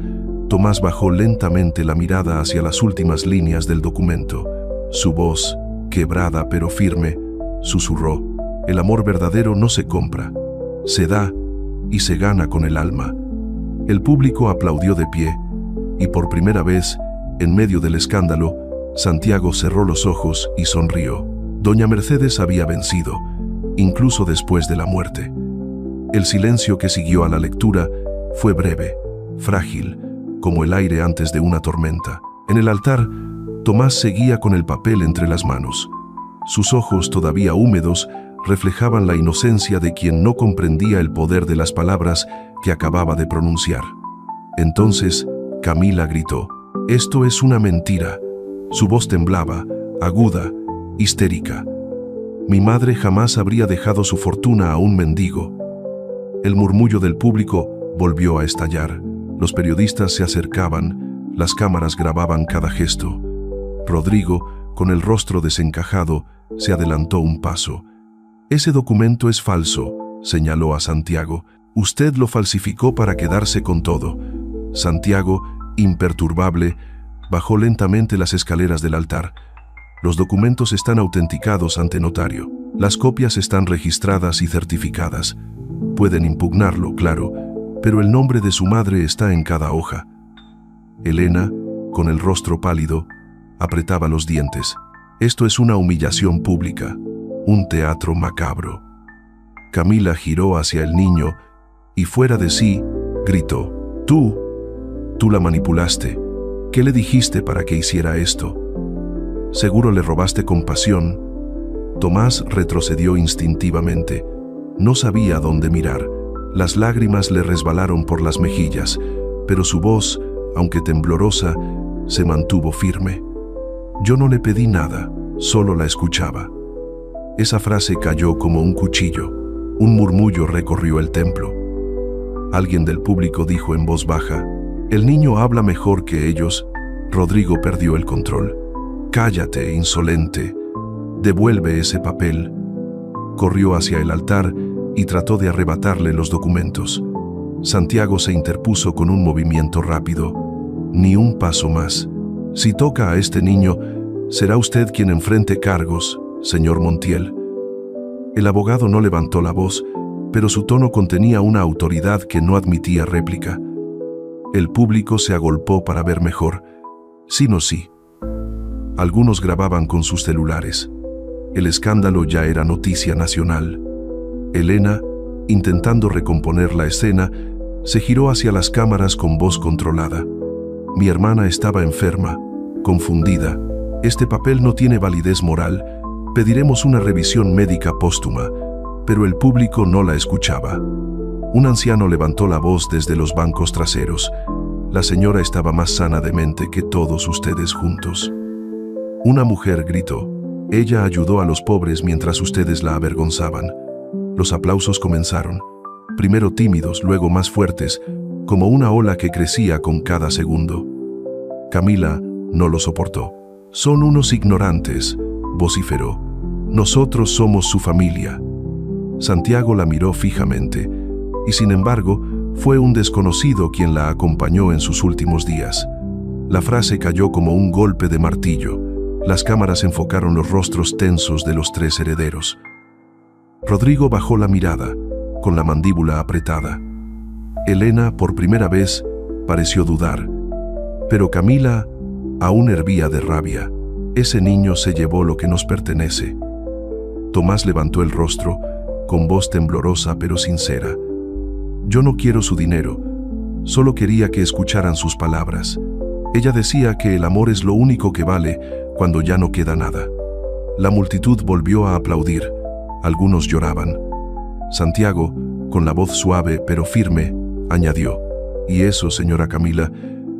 Tomás bajó lentamente la mirada hacia las últimas líneas del documento. Su voz, quebrada pero firme, susurró: «El amor verdadero no se compra, se da y se gana con el alma». El público aplaudió de pie, y por primera vez, en medio del escándalo, Santiago cerró los ojos y sonrió. Doña Mercedes había vencido, incluso después de la muerte. El silencio que siguió a la lectura fue breve, frágil, como el aire antes de una tormenta. En el altar, Tomás seguía con el papel entre las manos. Sus ojos, todavía húmedos, reflejaban la inocencia de quien no comprendía el poder de las palabras que acababa de pronunciar. Entonces, Camila gritó: «Esto es una mentira». Su voz temblaba, aguda, histérica. «Mi madre jamás habría dejado su fortuna a un mendigo». El murmullo del público volvió a estallar. Los periodistas se acercaban, las cámaras grababan cada gesto. Rodrigo, con el rostro desencajado, se adelantó un paso. «Ese documento es falso», señaló a Santiago. «Usted lo falsificó para quedarse con todo». Santiago, imperturbable, bajó lentamente las escaleras del altar. «Los documentos están autenticados ante notario. Las copias están registradas y certificadas. Pueden impugnarlo, claro, pero el nombre de su madre está en cada hoja». Elena, con el rostro pálido, apretaba los dientes. «Esto es una humillación pública, un teatro macabro». Camila giró hacia el niño y, fuera de sí, gritó: Tú la manipulaste. ¿Qué le dijiste para que hiciera esto? Seguro le robaste compasión». Tomás retrocedió instintivamente. No sabía dónde mirar. Las lágrimas le resbalaron por las mejillas, pero su voz, aunque temblorosa, se mantuvo firme. «Yo no le pedí nada, solo la escuchaba». Esa frase cayó como un cuchillo. Un murmullo recorrió el templo. Alguien del público dijo en voz baja: «El niño habla mejor que ellos». Rodrigo perdió el control. «Cállate, insolente. Devuelve ese papel». Corrió hacia el altar y trató de arrebatarle los documentos. Santiago se interpuso con un movimiento rápido. «Ni un paso más. Si toca a este niño, será usted quien enfrente cargos, señor Montiel». El abogado no levantó la voz, pero su tono contenía una autoridad que no admitía réplica. El público se agolpó para ver mejor. Sí, no, sí. Algunos grababan con sus celulares. El escándalo ya era noticia nacional. Elena, intentando recomponer la escena, se giró hacia las cámaras con voz controlada. «Mi hermana estaba enferma, confundida. Este papel no tiene validez moral. Pediremos una revisión médica póstuma». Pero el público no la escuchaba. Un anciano levantó la voz desde los bancos traseros. «La señora estaba más sana de mente que todos ustedes juntos». Una mujer gritó: «Ella ayudó a los pobres mientras ustedes la avergonzaban». Los aplausos comenzaron, primero tímidos, luego más fuertes, como una ola que crecía con cada segundo. Camila no lo soportó. «Son unos ignorantes», vociferó. «Nosotros somos su familia». Santiago la miró fijamente, y sin embargo, fue un desconocido quien la acompañó en sus últimos días. La frase cayó como un golpe de martillo. Las cámaras enfocaron los rostros tensos de los tres herederos. Rodrigo bajó la mirada, con la mandíbula apretada. Elena, por primera vez, pareció dudar, pero Camila aún hervía de rabia. «Ese niño se llevó lo que nos pertenece». Tomás levantó el rostro, con voz temblorosa pero sincera. «Yo no quiero su dinero, solo quería que escucharan sus palabras. Ella decía que el amor es lo único que vale cuando ya no queda nada». La multitud volvió a aplaudir. Algunos lloraban. Santiago, con la voz suave pero firme, añadió: Y eso, señora Camila,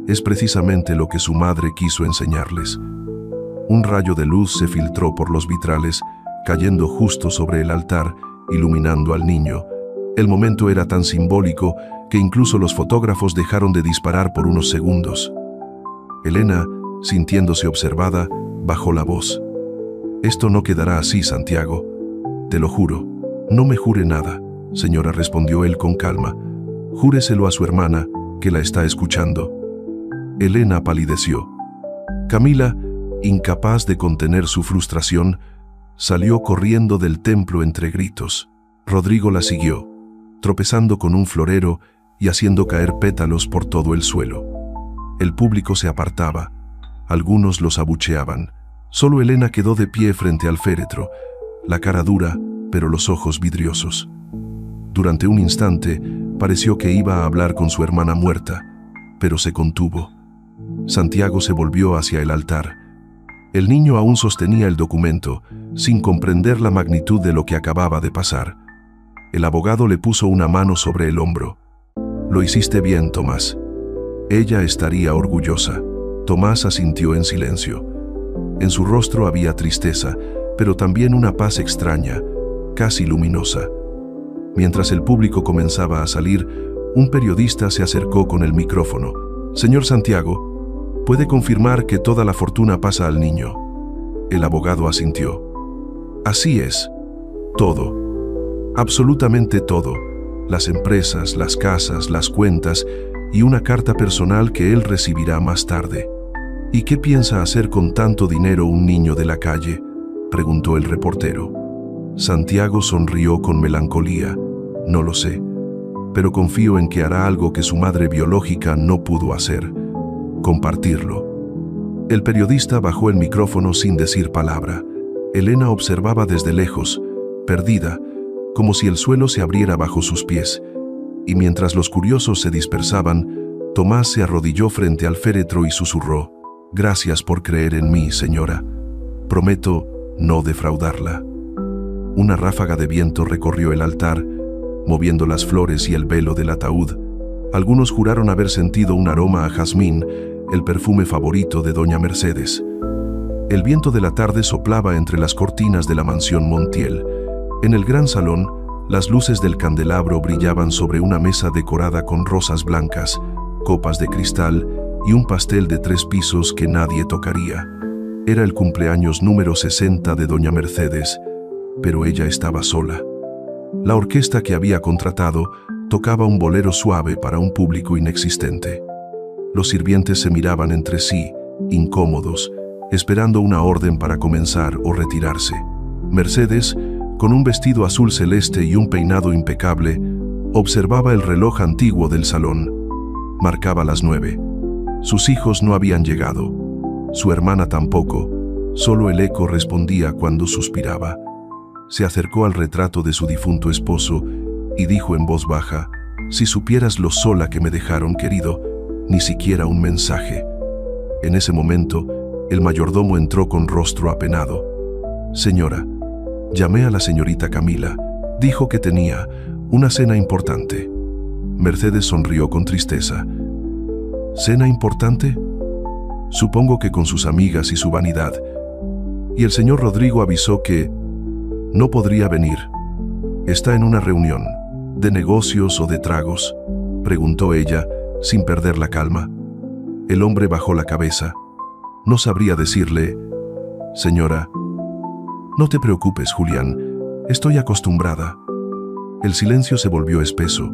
es precisamente lo que su madre quiso enseñarles. Un rayo de luz se filtró por los vitrales, cayendo justo sobre el altar, iluminando al niño. El momento era tan simbólico que incluso los fotógrafos dejaron de disparar por unos segundos. Elena, sintiéndose observada, bajó la voz. «Esto no quedará así, Santiago. Te lo juro». «No me jure nada, señora», respondió él con calma. «Júreselo a su hermana, que la está escuchando». Elena palideció. Camila, incapaz de contener su frustración, salió corriendo del templo entre gritos. Rodrigo la siguió, tropezando con un florero y haciendo caer pétalos por todo el suelo. El público se apartaba, algunos los abucheaban. Solo Elena quedó de pie frente al féretro, la cara dura, pero los ojos vidriosos. Durante un instante, pareció que iba a hablar con su hermana muerta, pero se contuvo. Santiago se volvió hacia el altar. El niño aún sostenía el documento, sin comprender la magnitud de lo que acababa de pasar. El abogado le puso una mano sobre el hombro. «Lo hiciste bien, Tomás. Ella estaría orgullosa». Tomás asintió en silencio. En su rostro había tristeza, pero también una paz extraña, casi luminosa. Mientras el público comenzaba a salir, un periodista se acercó con el micrófono. «Señor Santiago, ¿puede confirmar que toda la fortuna pasa al niño?» El abogado asintió. «Así es. Todo. Absolutamente todo. Las empresas, las casas, las cuentas y una carta personal que él recibirá más tarde». «¿Y qué piensa hacer con tanto dinero un niño de la calle?», preguntó el reportero. Santiago sonrió con melancolía. «No lo sé, pero confío en que hará algo que su madre biológica no pudo hacer: compartirlo». El periodista bajó el micrófono sin decir palabra. Elena observaba desde lejos, perdida, como si el suelo se abriera bajo sus pies, y mientras los curiosos se dispersaban, Tomás se arrodilló frente al féretro y susurró: «Gracias por creer en mí, señora. Prometo no defraudarla». Una ráfaga de viento recorrió el altar, moviendo las flores y el velo del ataúd. Algunos juraron haber sentido un aroma a jazmín, el perfume favorito de doña Mercedes. El viento de la tarde soplaba entre las cortinas de la mansión Montiel. En el gran salón, las luces del candelabro brillaban sobre una mesa decorada con rosas blancas, copas de cristal y un pastel de 3 pisos que nadie tocaría. Era el cumpleaños número 60 de doña Mercedes, pero ella estaba sola. La orquesta que había contratado tocaba un bolero suave para un público inexistente. Los sirvientes se miraban entre sí, incómodos, esperando una orden para comenzar o retirarse. Mercedes, con un vestido azul celeste y un peinado impecable, observaba el reloj antiguo del salón. Marcaba las 9. Sus hijos no habían llegado. Su hermana tampoco. Solo el eco respondía cuando suspiraba. Se acercó al retrato de su difunto esposo y dijo en voz baja: «Si supieras lo sola que me dejaron, querido, ni siquiera un mensaje». En ese momento, el mayordomo entró con rostro apenado. «Señora, llamé a la señorita Camila. Dijo que tenía una cena importante». Mercedes sonrió con tristeza. «¿Cena importante? Supongo que con sus amigas y su vanidad». Y el señor Rodrigo avisó que no podría venir. «¿Está en una reunión? ¿De negocios o de tragos?», preguntó ella, sin perder la calma. El hombre bajó la cabeza. «No sabría decirle, señora». «No te preocupes, Julián. Estoy acostumbrada». El silencio se volvió espeso.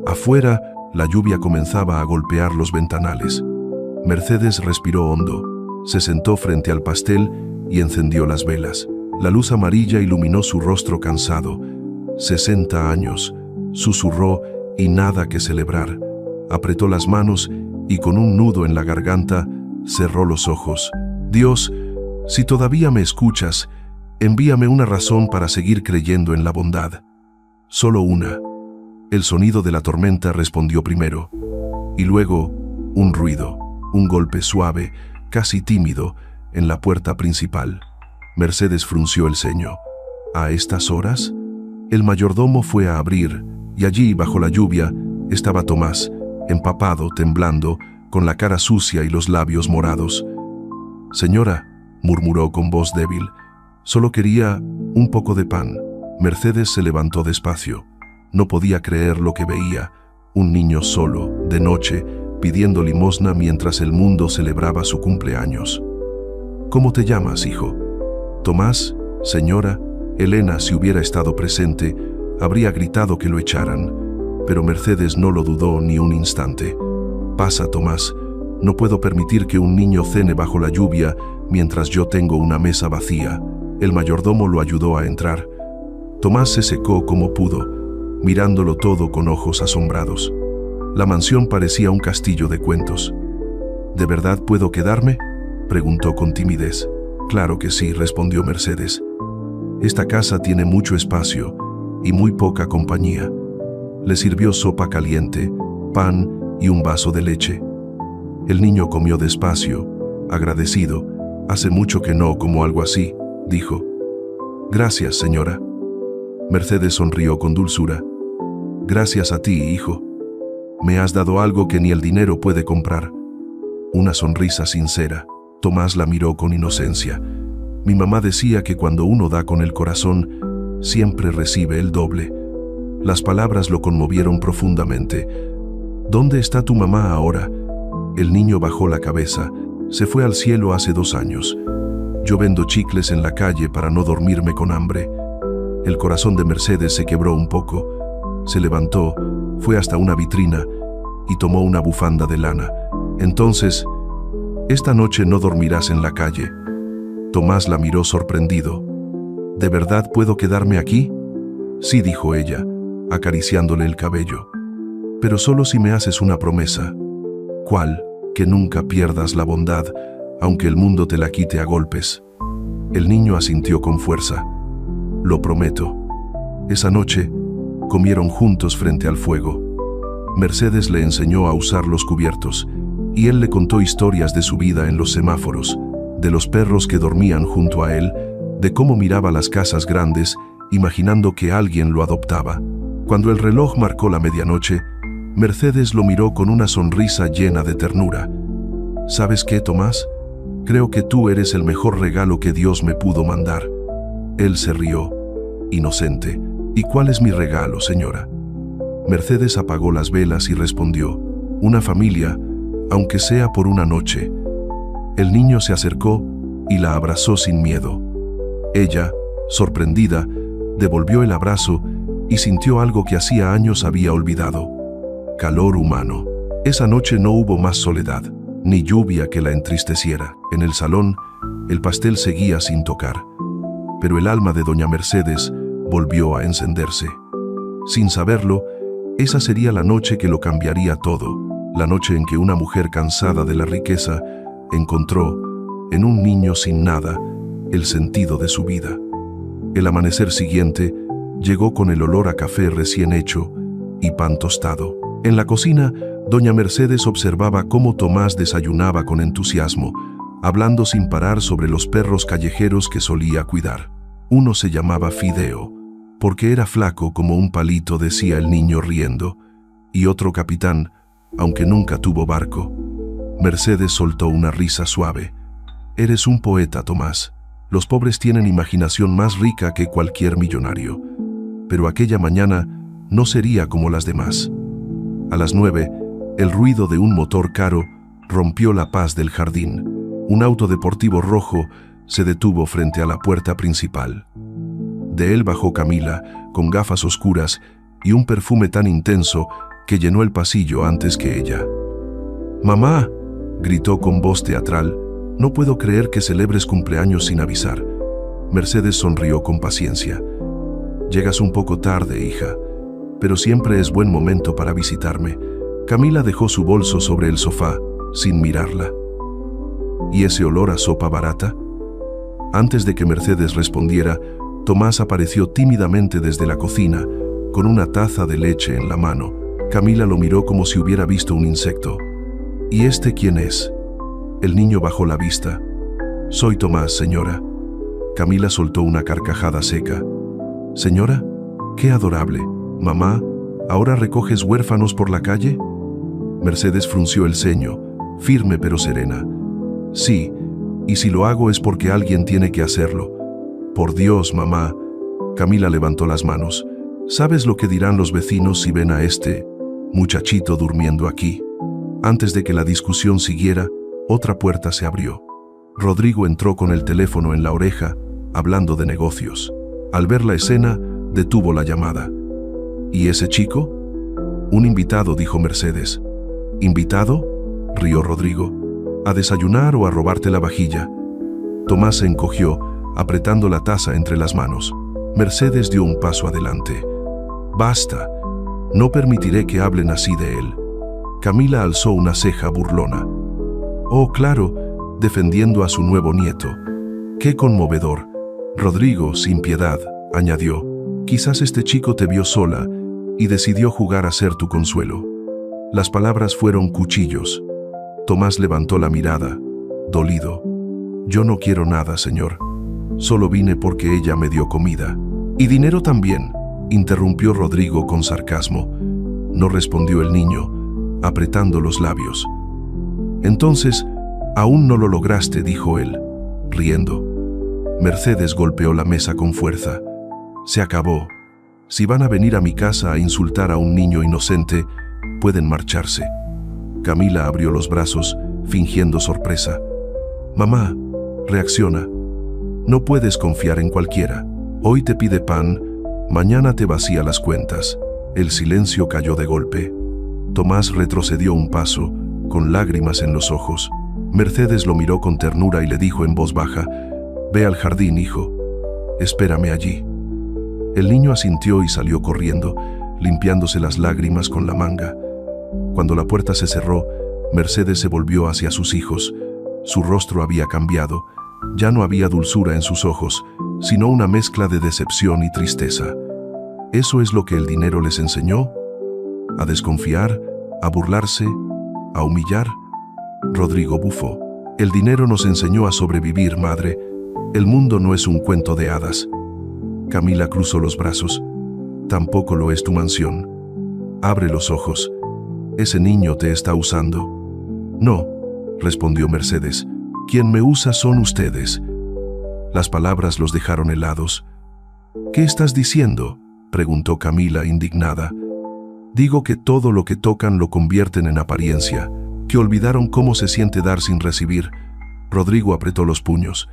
Afuera, la lluvia comenzaba a golpear los ventanales. Mercedes respiró hondo, se sentó frente al pastel y encendió las velas. La luz amarilla iluminó su rostro cansado. 60 años, susurró, y nada que celebrar. Apretó las manos y con un nudo en la garganta cerró los ojos. «Dios, si todavía me escuchas, envíame una razón para seguir creyendo en la bondad. Solo una». El sonido de la tormenta respondió primero, y luego un ruido, un golpe suave, casi tímido, en la puerta principal. Mercedes frunció el ceño. ¿A estas horas? El mayordomo fue a abrir, y allí, bajo la lluvia, estaba Tomás, empapado, temblando, con la cara sucia y los labios morados. «Señora», murmuró con voz débil, «solo quería un poco de pan». Mercedes se levantó despacio. No podía creer lo que veía, un niño solo, de noche, pidiendo limosna mientras el mundo celebraba su cumpleaños. «¿Cómo te llamas, hijo?» «Tomás, señora». Elena, si hubiera estado presente, habría gritado que lo echaran, pero Mercedes no lo dudó ni un instante. «Pasa, Tomás. No puedo permitir que un niño cene bajo la lluvia mientras yo tengo una mesa vacía». El mayordomo lo ayudó a entrar. Tomás se secó como pudo, mirándolo todo con ojos asombrados. La mansión parecía un castillo de cuentos. «¿De verdad puedo quedarme?», preguntó con timidez. «Claro que sí», respondió Mercedes. «Esta casa tiene mucho espacio y muy poca compañía». Le sirvió sopa caliente, pan y un vaso de leche. El niño comió despacio, agradecido. «Hace mucho que no como algo así», dijo. «Gracias, señora». Mercedes sonrió con dulzura. «Gracias a ti, hijo. Me has dado algo que ni el dinero puede comprar». Una sonrisa sincera. Tomás la miró con inocencia. «Mi mamá decía que cuando uno da con el corazón, siempre recibe el doble». Las palabras lo conmovieron profundamente. «¿Dónde está tu mamá ahora?». El niño bajó la cabeza. «Se fue al cielo hace 2 años. Yo vendo chicles en la calle para no dormirme con hambre». El corazón de Mercedes se quebró un poco. Se levantó, fue hasta una vitrina y tomó una bufanda de lana. «Entonces, esta noche no dormirás en la calle». Tomás la miró sorprendido. «¿De verdad puedo quedarme aquí?». «Sí», dijo ella, acariciándole el cabello. «Pero solo si me haces una promesa». «¿Cuál?». «Que nunca pierdas la bondad, aunque el mundo te la quite a golpes». El niño asintió con fuerza. «Lo prometo». Esa noche, comieron juntos frente al fuego. Mercedes le enseñó a usar los cubiertos, y él le contó historias de su vida en los semáforos, de los perros que dormían junto a él, de cómo miraba las casas grandes, imaginando que alguien lo adoptaba. Cuando el reloj marcó la medianoche, Mercedes lo miró con una sonrisa llena de ternura. «¿Sabes qué, Tomás? Creo que tú eres el mejor regalo que Dios me pudo mandar». Él se rió, inocente. «¿Y cuál es mi regalo, señora?». Mercedes apagó las velas y respondió: «Una familia, aunque sea por una noche». El niño se acercó y la abrazó sin miedo. Ella, sorprendida, devolvió el abrazo y sintió algo que hacía años había olvidado: calor humano. Esa noche no hubo más soledad, ni lluvia que la entristeciera. En el salón, el pastel seguía sin tocar, pero el alma de doña Mercedes volvió a encenderse. Sin saberlo, esa sería la noche que lo cambiaría todo, la noche en que una mujer cansada de la riqueza encontró, en un niño sin nada, el sentido de su vida. El amanecer siguiente llegó con el olor a café recién hecho y pan tostado. En la cocina, doña Mercedes observaba cómo Tomás desayunaba con entusiasmo, hablando sin parar sobre los perros callejeros que solía cuidar. Uno se llamaba Fideo, porque era flaco como un palito, decía el niño riendo, y otro Capitán, aunque nunca tuvo barco. Mercedes soltó una risa suave. «Eres un poeta, Tomás. Los pobres tienen imaginación más rica que cualquier millonario». Pero aquella mañana no sería como las demás. A las 9, el ruido de un motor caro rompió la paz del jardín. Un auto deportivo rojo se detuvo frente a la puerta principal. De él bajó Camila, con gafas oscuras y un perfume tan intenso que llenó el pasillo antes que ella. «¡Mamá!», gritó con voz teatral. «No puedo creer que celebres cumpleaños sin avisar». Mercedes sonrió con paciencia. «Llegas un poco tarde, hija, pero siempre es buen momento para visitarme». Camila dejó su bolso sobre el sofá, sin mirarla. «¿Y ese olor a sopa barata?». Antes de que Mercedes respondiera, Tomás apareció tímidamente desde la cocina, con una taza de leche en la mano. Camila lo miró como si hubiera visto un insecto. «¿Y este quién es?». El niño bajó la vista. «Soy Tomás, señora». Camila soltó una carcajada seca. «¿Señora? Qué adorable. Mamá, ¿ahora recoges huérfanos por la calle?». Mercedes frunció el ceño, firme pero serena. Sí, y si lo hago es porque alguien tiene que hacerlo. Por Dios, mamá. Camila levantó las manos. ¿Sabes lo que dirán los vecinos si ven a este muchachito durmiendo aquí? Antes de que la discusión siguiera, otra puerta se abrió. Rodrigo entró con el teléfono en la oreja, hablando de negocios. Al ver la escena, detuvo la llamada. ¿Y ese chico? Un invitado, dijo Mercedes. ¿Invitado?, rió Rodrigo. ¿A desayunar o a robarte la vajilla? Tomás se encogió, apretando la taza entre las manos. Mercedes dio un paso adelante. Basta, no permitiré que hablen así de él. Camila alzó una ceja burlona. Oh, claro, defendiendo a su nuevo nieto. ¡Qué conmovedor! Rodrigo, sin piedad, añadió. Quizás este chico te vio sola y decidió jugar a ser tu consuelo. Las palabras fueron cuchillos. Tomás levantó la mirada, dolido. Yo no quiero nada, señor. Solo vine porque ella me dio comida. Y dinero también, interrumpió Rodrigo con sarcasmo. No respondió el niño, apretando los labios. Entonces, aún no lo lograste, dijo él, riendo. Mercedes golpeó la mesa con fuerza. Se acabó. Si van a venir a mi casa a insultar a un niño inocente, pueden marcharse. Camila abrió los brazos, fingiendo sorpresa. Mamá, reacciona. No puedes confiar en cualquiera. Hoy te pide pan, mañana te vacía las cuentas. El silencio cayó de golpe. Tomás retrocedió un paso, con lágrimas en los ojos. Mercedes lo miró con ternura y le dijo en voz baja: «Ve al jardín, hijo. Espérame allí». El niño asintió y salió corriendo, limpiándose las lágrimas con la manga. Cuando la puerta se cerró, Mercedes se volvió hacia sus hijos. Su rostro había cambiado. Ya no había dulzura en sus ojos, sino una mezcla de decepción y tristeza. ¿Eso es lo que el dinero les enseñó? ¿A desconfiar? ¿A burlarse? ¿A humillar? Rodrigo bufó. El dinero nos enseñó a sobrevivir, madre. El mundo no es un cuento de hadas. Camila cruzó los brazos. Tampoco lo es tu mansión. Abre los ojos. Ese niño te está usando. No, respondió Mercedes. Quien me usa son ustedes. Las palabras los dejaron helados. ¿Qué estás diciendo?, preguntó Camila indignada. Digo que todo lo que tocan lo convierten en apariencia, que olvidaron cómo se siente dar sin recibir. Rodrigo apretó los puños.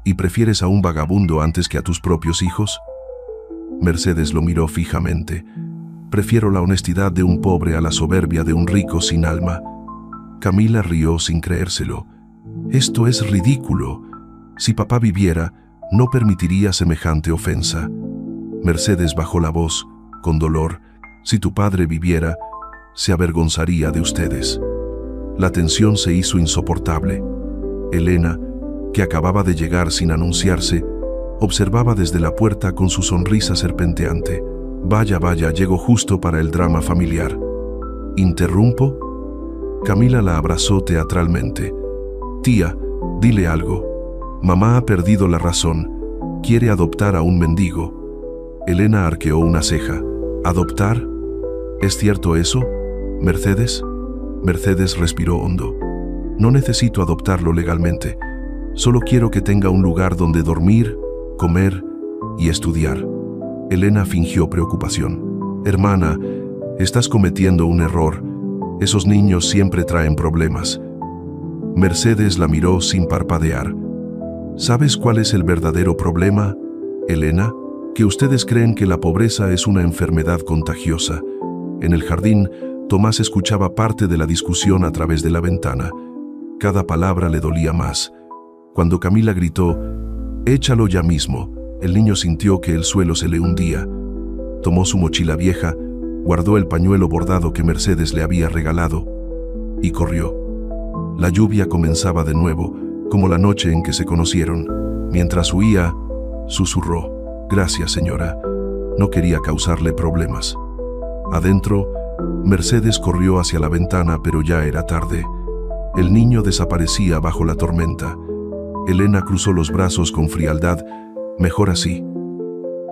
¿Y prefieres a un vagabundo antes que a tus propios hijos? Mercedes lo miró fijamente. Prefiero la honestidad de un pobre a la soberbia de un rico sin alma. Camila rió sin creérselo. Esto es ridículo. Si papá viviera, no permitiría semejante ofensa. Mercedes bajó la voz, con dolor. Si tu padre viviera, se avergonzaría de ustedes. La tensión se hizo insoportable. Elena, que acababa de llegar sin anunciarse, observaba desde la puerta con su sonrisa serpenteante. Vaya, vaya, llegó justo para el drama familiar. ¿Interrumpo? Camila la abrazó teatralmente. Tía, dile algo. Mamá ha perdido la razón. Quiere adoptar a un mendigo. Elena arqueó una ceja. ¿Adoptar? ¿Es cierto eso, Mercedes? Mercedes respiró hondo. No necesito adoptarlo legalmente. Solo quiero que tenga un lugar donde dormir, comer y estudiar. Elena fingió preocupación. Hermana, estás cometiendo un error. Esos niños siempre traen problemas. Mercedes la miró sin parpadear. ¿Sabes cuál es el verdadero problema, Elena? Que ustedes creen que la pobreza es una enfermedad contagiosa. En el jardín, Tomás escuchaba parte de la discusión a través de la ventana. Cada palabra le dolía más. Cuando Camila gritó, «Échalo ya mismo», el niño sintió que el suelo se le hundía. Tomó su mochila vieja, guardó el pañuelo bordado que Mercedes le había regalado y corrió. La lluvia comenzaba de nuevo, como la noche en que se conocieron. Mientras huía, susurró, «Gracias, señora. No quería causarle problemas». Adentro, Mercedes corrió hacia la ventana, pero ya era tarde. El niño desaparecía bajo la tormenta. Elena cruzó los brazos con frialdad. «Mejor así».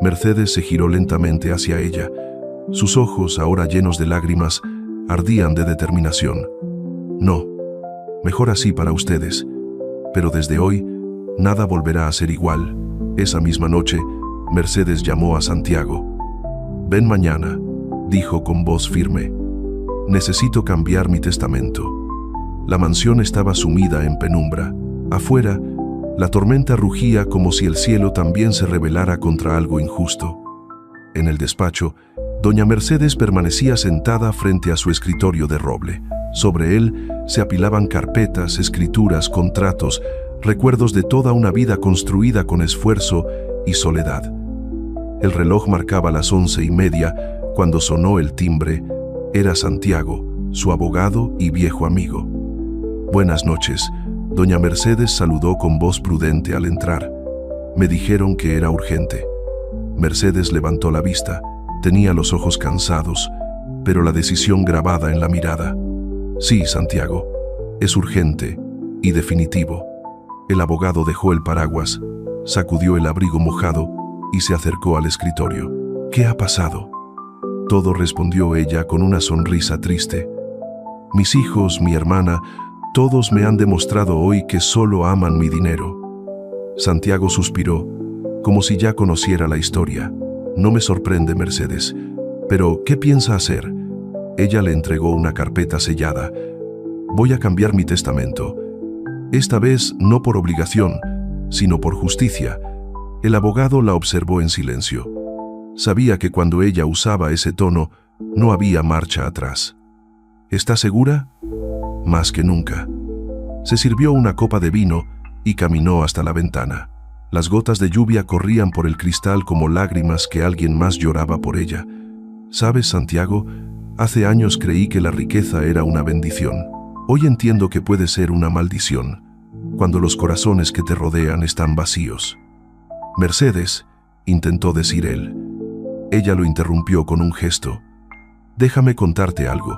Mercedes se giró lentamente hacia ella. Sus ojos, ahora llenos de lágrimas, ardían de determinación. No, mejor así para ustedes, pero desde hoy, nada volverá a ser igual. Esa misma noche, Mercedes llamó a Santiago. «Ven mañana», dijo con voz firme. «Necesito cambiar mi testamento». La mansión estaba sumida en penumbra. Afuera, la tormenta rugía como si el cielo también se rebelara contra algo injusto. En el despacho, doña Mercedes permanecía sentada frente a su escritorio de roble. Sobre él se apilaban carpetas, escrituras, contratos, recuerdos de toda una vida construida con esfuerzo y soledad. El reloj marcaba las 11:30 cuando sonó el timbre. Era Santiago, su abogado y viejo amigo. «Buenas noches», doña Mercedes saludó con voz prudente al entrar. «Me dijeron que era urgente». Mercedes levantó la vista. Tenía los ojos cansados, pero la decisión grabada en la mirada. «Sí, Santiago, es urgente y definitivo». El abogado dejó el paraguas, sacudió el abrigo mojado y se acercó al escritorio. «¿Qué ha pasado?». «Todo», respondió ella con una sonrisa triste. «Mis hijos, mi hermana, todos me han demostrado hoy que solo aman mi dinero». Santiago suspiró, como si ya conociera la historia. «No me sorprende, Mercedes. Pero, ¿qué piensa hacer?». Ella le entregó una carpeta sellada. «Voy a cambiar mi testamento. Esta vez no por obligación, sino por justicia». El abogado la observó en silencio. Sabía que cuando ella usaba ese tono, no había marcha atrás. «¿Está segura?». «Más que nunca». Se sirvió una copa de vino y caminó hasta la ventana. Las gotas de lluvia corrían por el cristal como lágrimas que alguien más lloraba por ella. «¿Sabes, Santiago? Hace años creí que la riqueza era una bendición. Hoy entiendo que puede ser una maldición, cuando los corazones que te rodean están vacíos». «Mercedes», intentó decir él. Ella lo interrumpió con un gesto. «Déjame contarte algo.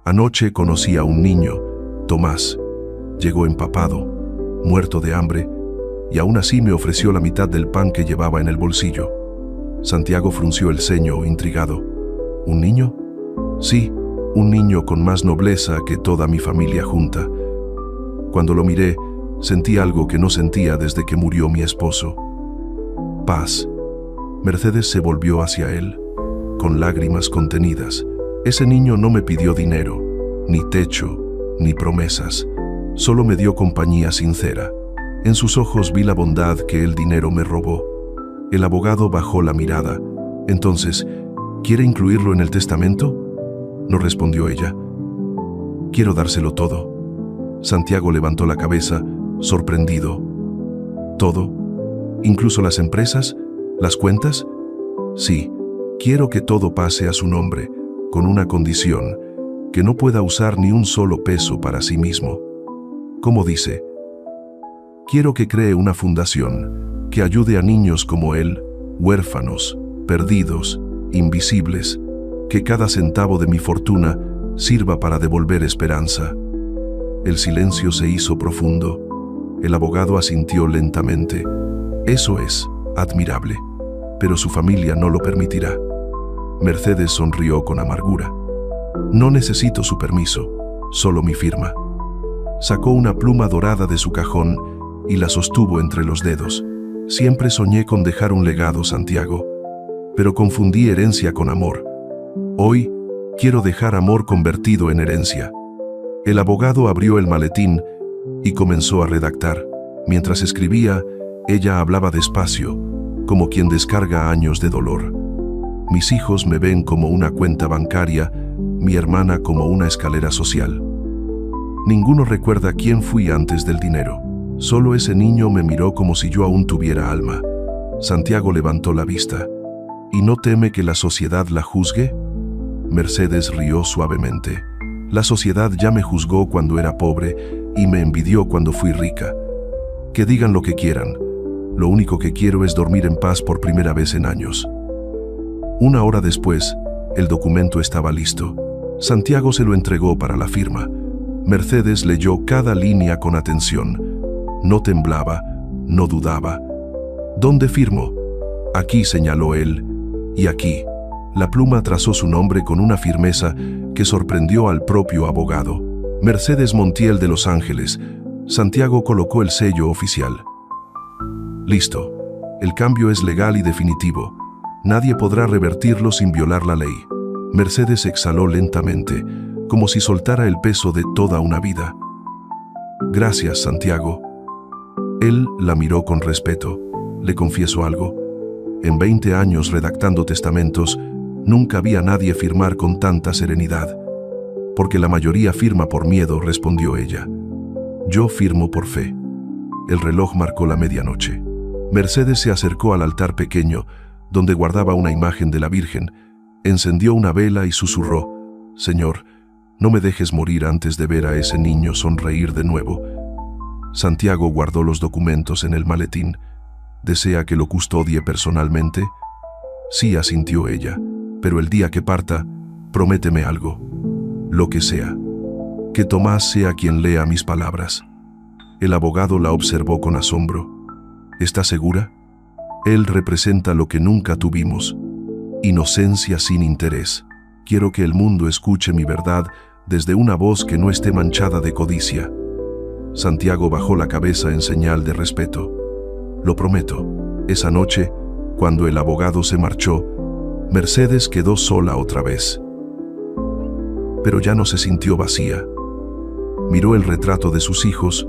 Anoche conocí a un niño, Tomás. Llegó empapado, muerto de hambre, y aún así me ofreció la mitad del pan que llevaba en el bolsillo». Santiago frunció el ceño, intrigado. «¿Un niño?». «Sí, un niño con más nobleza que toda mi familia junta. Cuando lo miré, sentí algo que no sentía desde que murió mi esposo. Paz». Mercedes se volvió hacia él, con lágrimas contenidas. «Ese niño no me pidió dinero, ni techo, ni promesas. Solo me dio compañía sincera. En sus ojos vi la bondad que el dinero me robó». El abogado bajó la mirada. «Entonces, ¿quiere incluirlo en el testamento?». «No», respondió ella. «Quiero dárselo todo». Santiago levantó la cabeza, sorprendido. «¿Todo? ¿Incluso las empresas? ¿Las cuentas?». «Sí, quiero que todo pase a su nombre, con una condición, que no pueda usar ni un solo peso para sí mismo». «¿Cómo dice?». «Quiero que cree una fundación que ayude a niños como él, huérfanos, perdidos, invisibles, que cada centavo de mi fortuna sirva para devolver esperanza». El silencio se hizo profundo. El abogado asintió lentamente. «Eso es admirable, pero su familia no lo permitirá». Mercedes sonrió con amargura. «No necesito su permiso, solo mi firma». Sacó una pluma dorada de su cajón y la sostuvo entre los dedos. «Siempre soñé con dejar un legado, Santiago, pero confundí herencia con amor. Hoy quiero dejar amor convertido en herencia». El abogado abrió el maletín y comenzó a redactar. Mientras escribía, ella hablaba despacio, como quien descarga años de dolor. «Mis hijos me ven como una cuenta bancaria, mi hermana como una escalera social. Ninguno recuerda quién fui antes del dinero. Solo ese niño me miró como si yo aún tuviera alma». Santiago levantó la vista. «¿Y no teme que la sociedad la juzgue?». Mercedes rió suavemente. «La sociedad ya me juzgó cuando era pobre y me envidió cuando fui rica. Que digan lo que quieran. Lo único que quiero es dormir en paz por primera vez en años». Una hora después, el documento estaba listo. Santiago se lo entregó para la firma. Mercedes leyó cada línea con atención. No temblaba, no dudaba. «¿Dónde firmo?». «Aquí», señaló él. «Y aquí». La pluma trazó su nombre con una firmeza que sorprendió al propio abogado. Mercedes Montiel de Los Ángeles. Santiago colocó el sello oficial. Listo. El cambio es legal y definitivo. Nadie podrá revertirlo sin violar la ley. Mercedes exhaló lentamente, como si soltara el peso de toda una vida. Gracias, Santiago. Él la miró con respeto. Le confieso algo. En 20 años redactando testamentos, nunca vi a nadie firmar con tanta serenidad. Porque la mayoría firma por miedo, respondió ella. Yo firmo por fe. El reloj marcó la medianoche. Mercedes se acercó al altar pequeño, donde guardaba una imagen de la Virgen, encendió una vela y susurró: Señor, no me dejes morir antes de ver a ese niño sonreír de nuevo. Santiago guardó los documentos en el maletín. ¿Desea que lo custodie personalmente? Sí, asintió ella, pero el día que parta, prométeme algo. Lo que sea. Que Tomás sea quien lea mis palabras. El abogado la observó con asombro. ¿Está segura? Él representa lo que nunca tuvimos. Inocencia sin interés. Quiero que el mundo escuche mi verdad desde una voz que no esté manchada de codicia. Santiago bajó la cabeza en señal de respeto. Lo prometo. Esa noche, cuando el abogado se marchó, Mercedes quedó sola otra vez. Pero ya no se sintió vacía. Miró el retrato de sus hijos,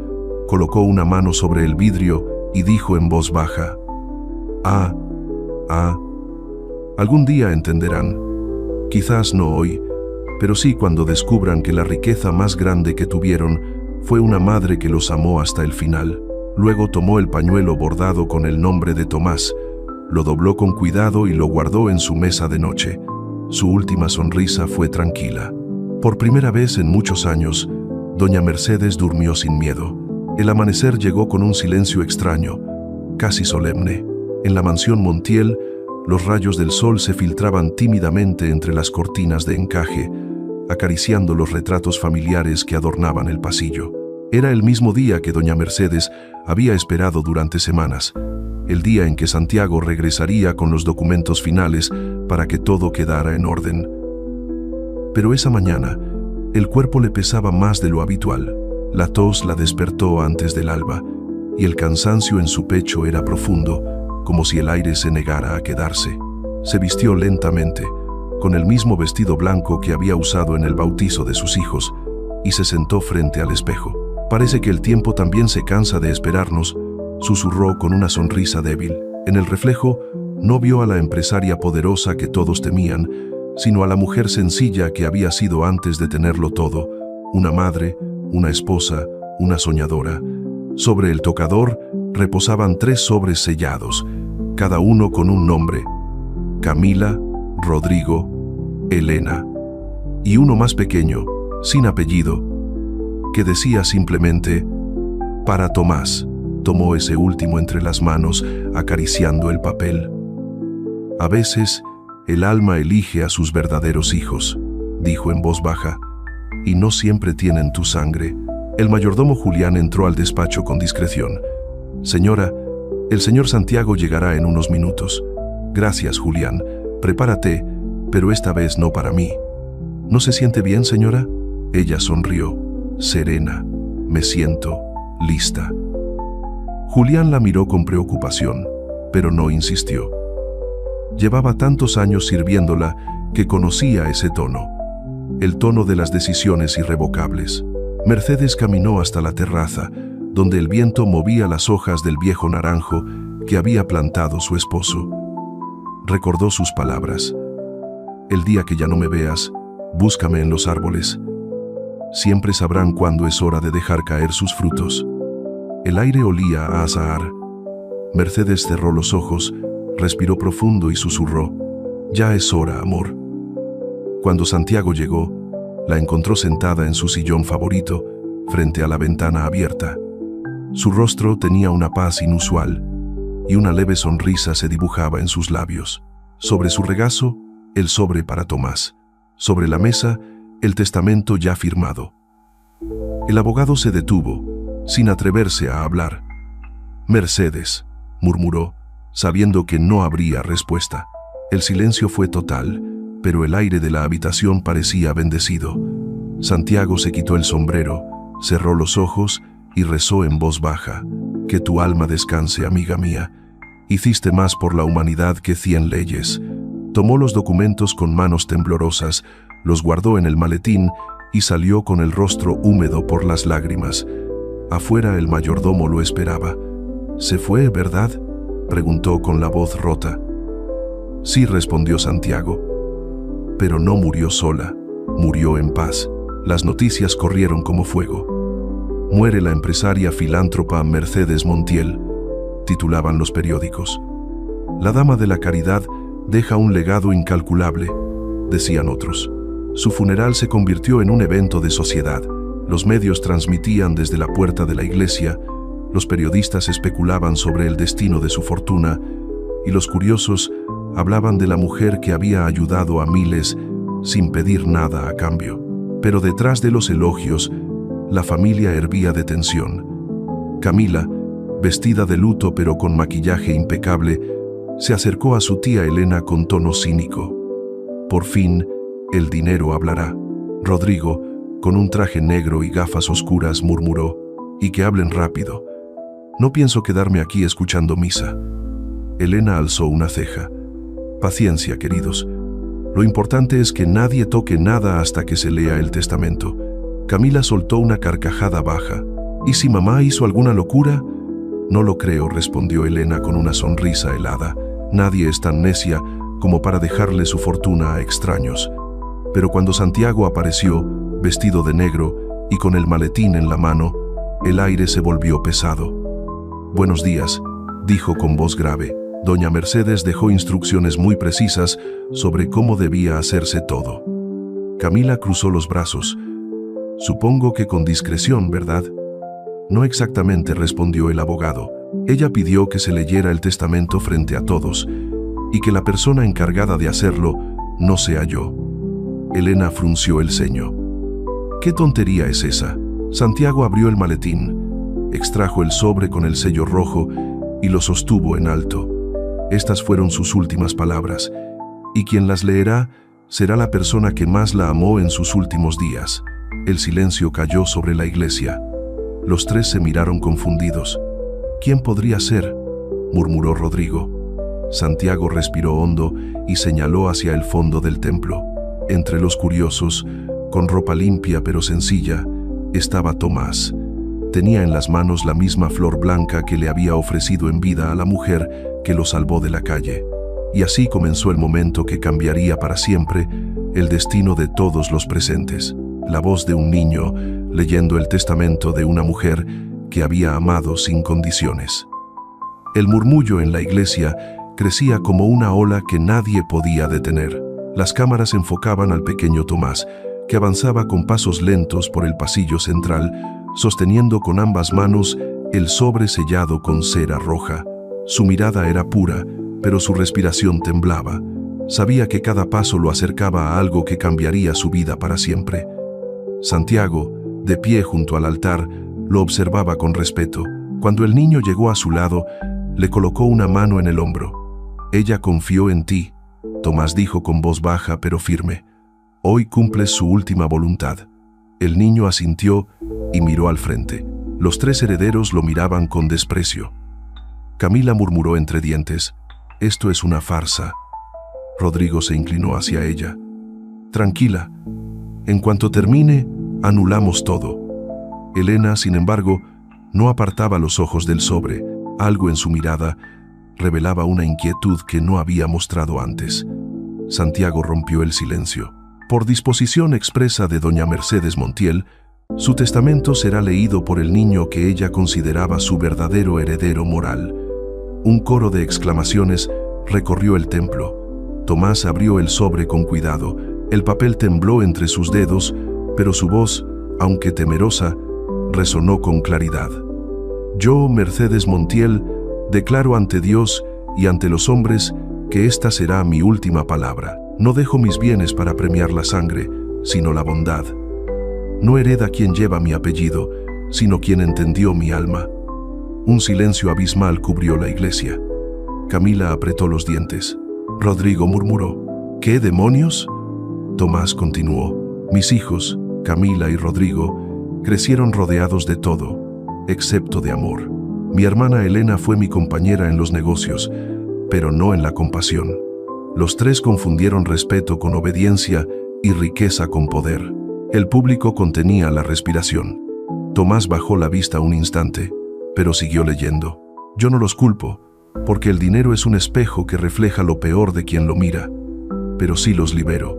colocó una mano sobre el vidrio y dijo en voz baja: algún día entenderán. Quizás no hoy, pero sí cuando descubran que la riqueza más grande que tuvieron fue una madre que los amó hasta el final. Luego tomó el pañuelo bordado con el nombre de Tomás, lo dobló con cuidado y lo guardó en su mesa de noche. Su última sonrisa fue tranquila. Por primera vez en muchos años, doña Mercedes durmió sin miedo. El amanecer llegó con un silencio extraño, casi solemne. En la mansión Montiel, los rayos del sol se filtraban tímidamente entre las cortinas de encaje, acariciando los retratos familiares que adornaban el pasillo. Era el mismo día que doña Mercedes había esperado durante semanas, el día en que Santiago regresaría con los documentos finales para que todo quedara en orden. Pero esa mañana, el cuerpo le pesaba más de lo habitual. La tos la despertó antes del alba, y el cansancio en su pecho era profundo, como si el aire se negara a quedarse. Se vistió lentamente, con el mismo vestido blanco que había usado en el bautizo de sus hijos, y se sentó frente al espejo. Parece que el tiempo también se cansa de esperarnos, susurró con una sonrisa débil. En el reflejo, no vio a la empresaria poderosa que todos temían, sino a la mujer sencilla que había sido antes de tenerlo todo, una madre, una esposa, una soñadora. Sobre el tocador reposaban 3 sobres sellados, cada uno con un nombre: Camila, Rodrigo, Elena, y uno más pequeño, sin apellido, que decía simplemente: para Tomás. Tomó ese último entre las manos, acariciando el papel. A veces, el alma elige a sus verdaderos hijos, dijo en voz baja, y no siempre tienen tu sangre. El mayordomo Julián entró al despacho con discreción. Señora, el señor Santiago llegará en unos minutos. Gracias, Julián. Prepárate, pero esta vez no para mí. ¿No se siente bien, señora? Ella sonrió, serena. Me siento lista. Julián la miró con preocupación, pero no insistió. Llevaba tantos años sirviéndola que conocía ese tono, el tono de las decisiones irrevocables. Mercedes caminó hasta la terraza, donde el viento movía las hojas del viejo naranjo que había plantado su esposo. Recordó sus palabras: el día que ya no me veas, búscame en los árboles. Siempre sabrán cuándo es hora de dejar caer sus frutos. El aire olía a azahar. Mercedes cerró los ojos, respiró profundo y susurró: ya es hora, amor. Cuando Santiago llegó, la encontró sentada en su sillón favorito, frente a la ventana abierta. Su rostro tenía una paz inusual, y una leve sonrisa se dibujaba en sus labios. Sobre su regazo, el sobre para Tomás. Sobre la mesa, el testamento ya firmado. El abogado se detuvo, sin atreverse a hablar. Mercedes, murmuró, sabiendo que no habría respuesta. El silencio fue total, pero el aire de la habitación parecía bendecido. Santiago se quitó el sombrero, cerró los ojos y rezó en voz baja: «Que tu alma descanse, amiga mía. Hiciste más por la humanidad que 100 leyes». Tomó los documentos con manos temblorosas, los guardó en el maletín y salió con el rostro húmedo por las lágrimas. Afuera el mayordomo lo esperaba. «¿Se fue, verdad?», preguntó con la voz rota. «Sí», respondió Santiago. Pero no murió sola, murió en paz. Las noticias corrieron como fuego. «Muere la empresaria filántropa Mercedes Montiel», titulaban los periódicos. «La dama de la caridad deja un legado incalculable», decían otros. Su funeral se convirtió en un evento de sociedad. Los medios transmitían desde la puerta de la iglesia, los periodistas especulaban sobre el destino de su fortuna y los curiosos hablaban de la mujer que había ayudado a miles sin pedir nada a cambio. Pero detrás de los elogios, la familia hervía de tensión. Camila, vestida de luto pero con maquillaje impecable, se acercó a su tía Elena con tono cínico. «Por fin, el dinero hablará». Rodrigo, con un traje negro y gafas oscuras, murmuró: «Y que hablen rápido. No pienso quedarme aquí escuchando misa». Elena alzó una ceja. «Paciencia, queridos. Lo importante es que nadie toque nada hasta que se lea el testamento». Camila soltó una carcajada baja. «¿Y si mamá hizo alguna locura?». «No lo creo», respondió Elena con una sonrisa helada. «Nadie es tan necia como para dejarle su fortuna a extraños». Pero cuando Santiago apareció, vestido de negro y con el maletín en la mano, el aire se volvió pesado. «Buenos días», dijo con voz grave. Doña Mercedes dejó instrucciones muy precisas sobre cómo debía hacerse todo. Camila cruzó los brazos. «Supongo que con discreción, ¿verdad?». «No exactamente», respondió el abogado. «Ella pidió que se leyera el testamento frente a todos y que la persona encargada de hacerlo no sea yo». Elena frunció el ceño. «¿Qué tontería es esa?». Santiago abrió el maletín, extrajo el sobre con el sello rojo y lo sostuvo en alto. Estas fueron sus últimas palabras, y quien las leerá será la persona que más la amó en sus últimos días. El silencio cayó sobre la iglesia. Los tres se miraron confundidos. «¿Quién podría ser?», murmuró Rodrigo. Santiago respiró hondo y señaló hacia el fondo del templo. Entre los curiosos, con ropa limpia pero sencilla, estaba Tomás. Tenía en las manos la misma flor blanca que le había ofrecido en vida a la mujer que lo salvó de la calle. Y así comenzó el momento que cambiaría para siempre el destino de todos los presentes. La voz de un niño leyendo el testamento de una mujer que había amado sin condiciones. El murmullo en la iglesia crecía como una ola que nadie podía detener. Las cámaras enfocaban al pequeño Tomás, que avanzaba con pasos lentos por el pasillo central, sosteniendo con ambas manos el sobre sellado con cera roja. Su mirada era pura, pero su respiración temblaba. Sabía que cada paso lo acercaba a algo que cambiaría su vida para siempre. Santiago, de pie junto al altar, lo observaba con respeto. Cuando el niño llegó a su lado, le colocó una mano en el hombro. «Ella confió en ti», Tomás dijo con voz baja pero firme. «Hoy cumples su última voluntad». El niño asintió y miró al frente. Los tres herederos lo miraban con desprecio. Camila murmuró entre dientes: «Esto es una farsa». Rodrigo se inclinó hacia ella. «Tranquila. En cuanto termine, anulamos todo». Elena, sin embargo, no apartaba los ojos del sobre. Algo en su mirada revelaba una inquietud que no había mostrado antes. Santiago rompió el silencio. «Por disposición expresa de doña Mercedes Montiel, su testamento será leído por el niño que ella consideraba su verdadero heredero moral». Un coro de exclamaciones recorrió el templo. Tomás abrió el sobre con cuidado. El papel tembló entre sus dedos, pero su voz, aunque temerosa, resonó con claridad. «Yo, Mercedes Montiel, declaro ante Dios y ante los hombres que esta será mi última palabra. No dejo mis bienes para premiar la sangre, sino la bondad. No hereda quien lleva mi apellido, sino quien entendió mi alma». Un silencio abismal cubrió la iglesia. Camila apretó los dientes. Rodrigo murmuró: «¿Qué demonios?». Tomás continuó: mis hijos, Camila y Rodrigo, crecieron rodeados de todo, excepto de amor. Mi hermana Elena fue mi compañera en los negocios, pero no en la compasión. Los tres confundieron respeto con obediencia y riqueza con poder. El público contenía la respiración. Tomás bajó la vista un instante, pero siguió leyendo. Yo no los culpo, porque el dinero es un espejo que refleja lo peor de quien lo mira, pero sí los libero.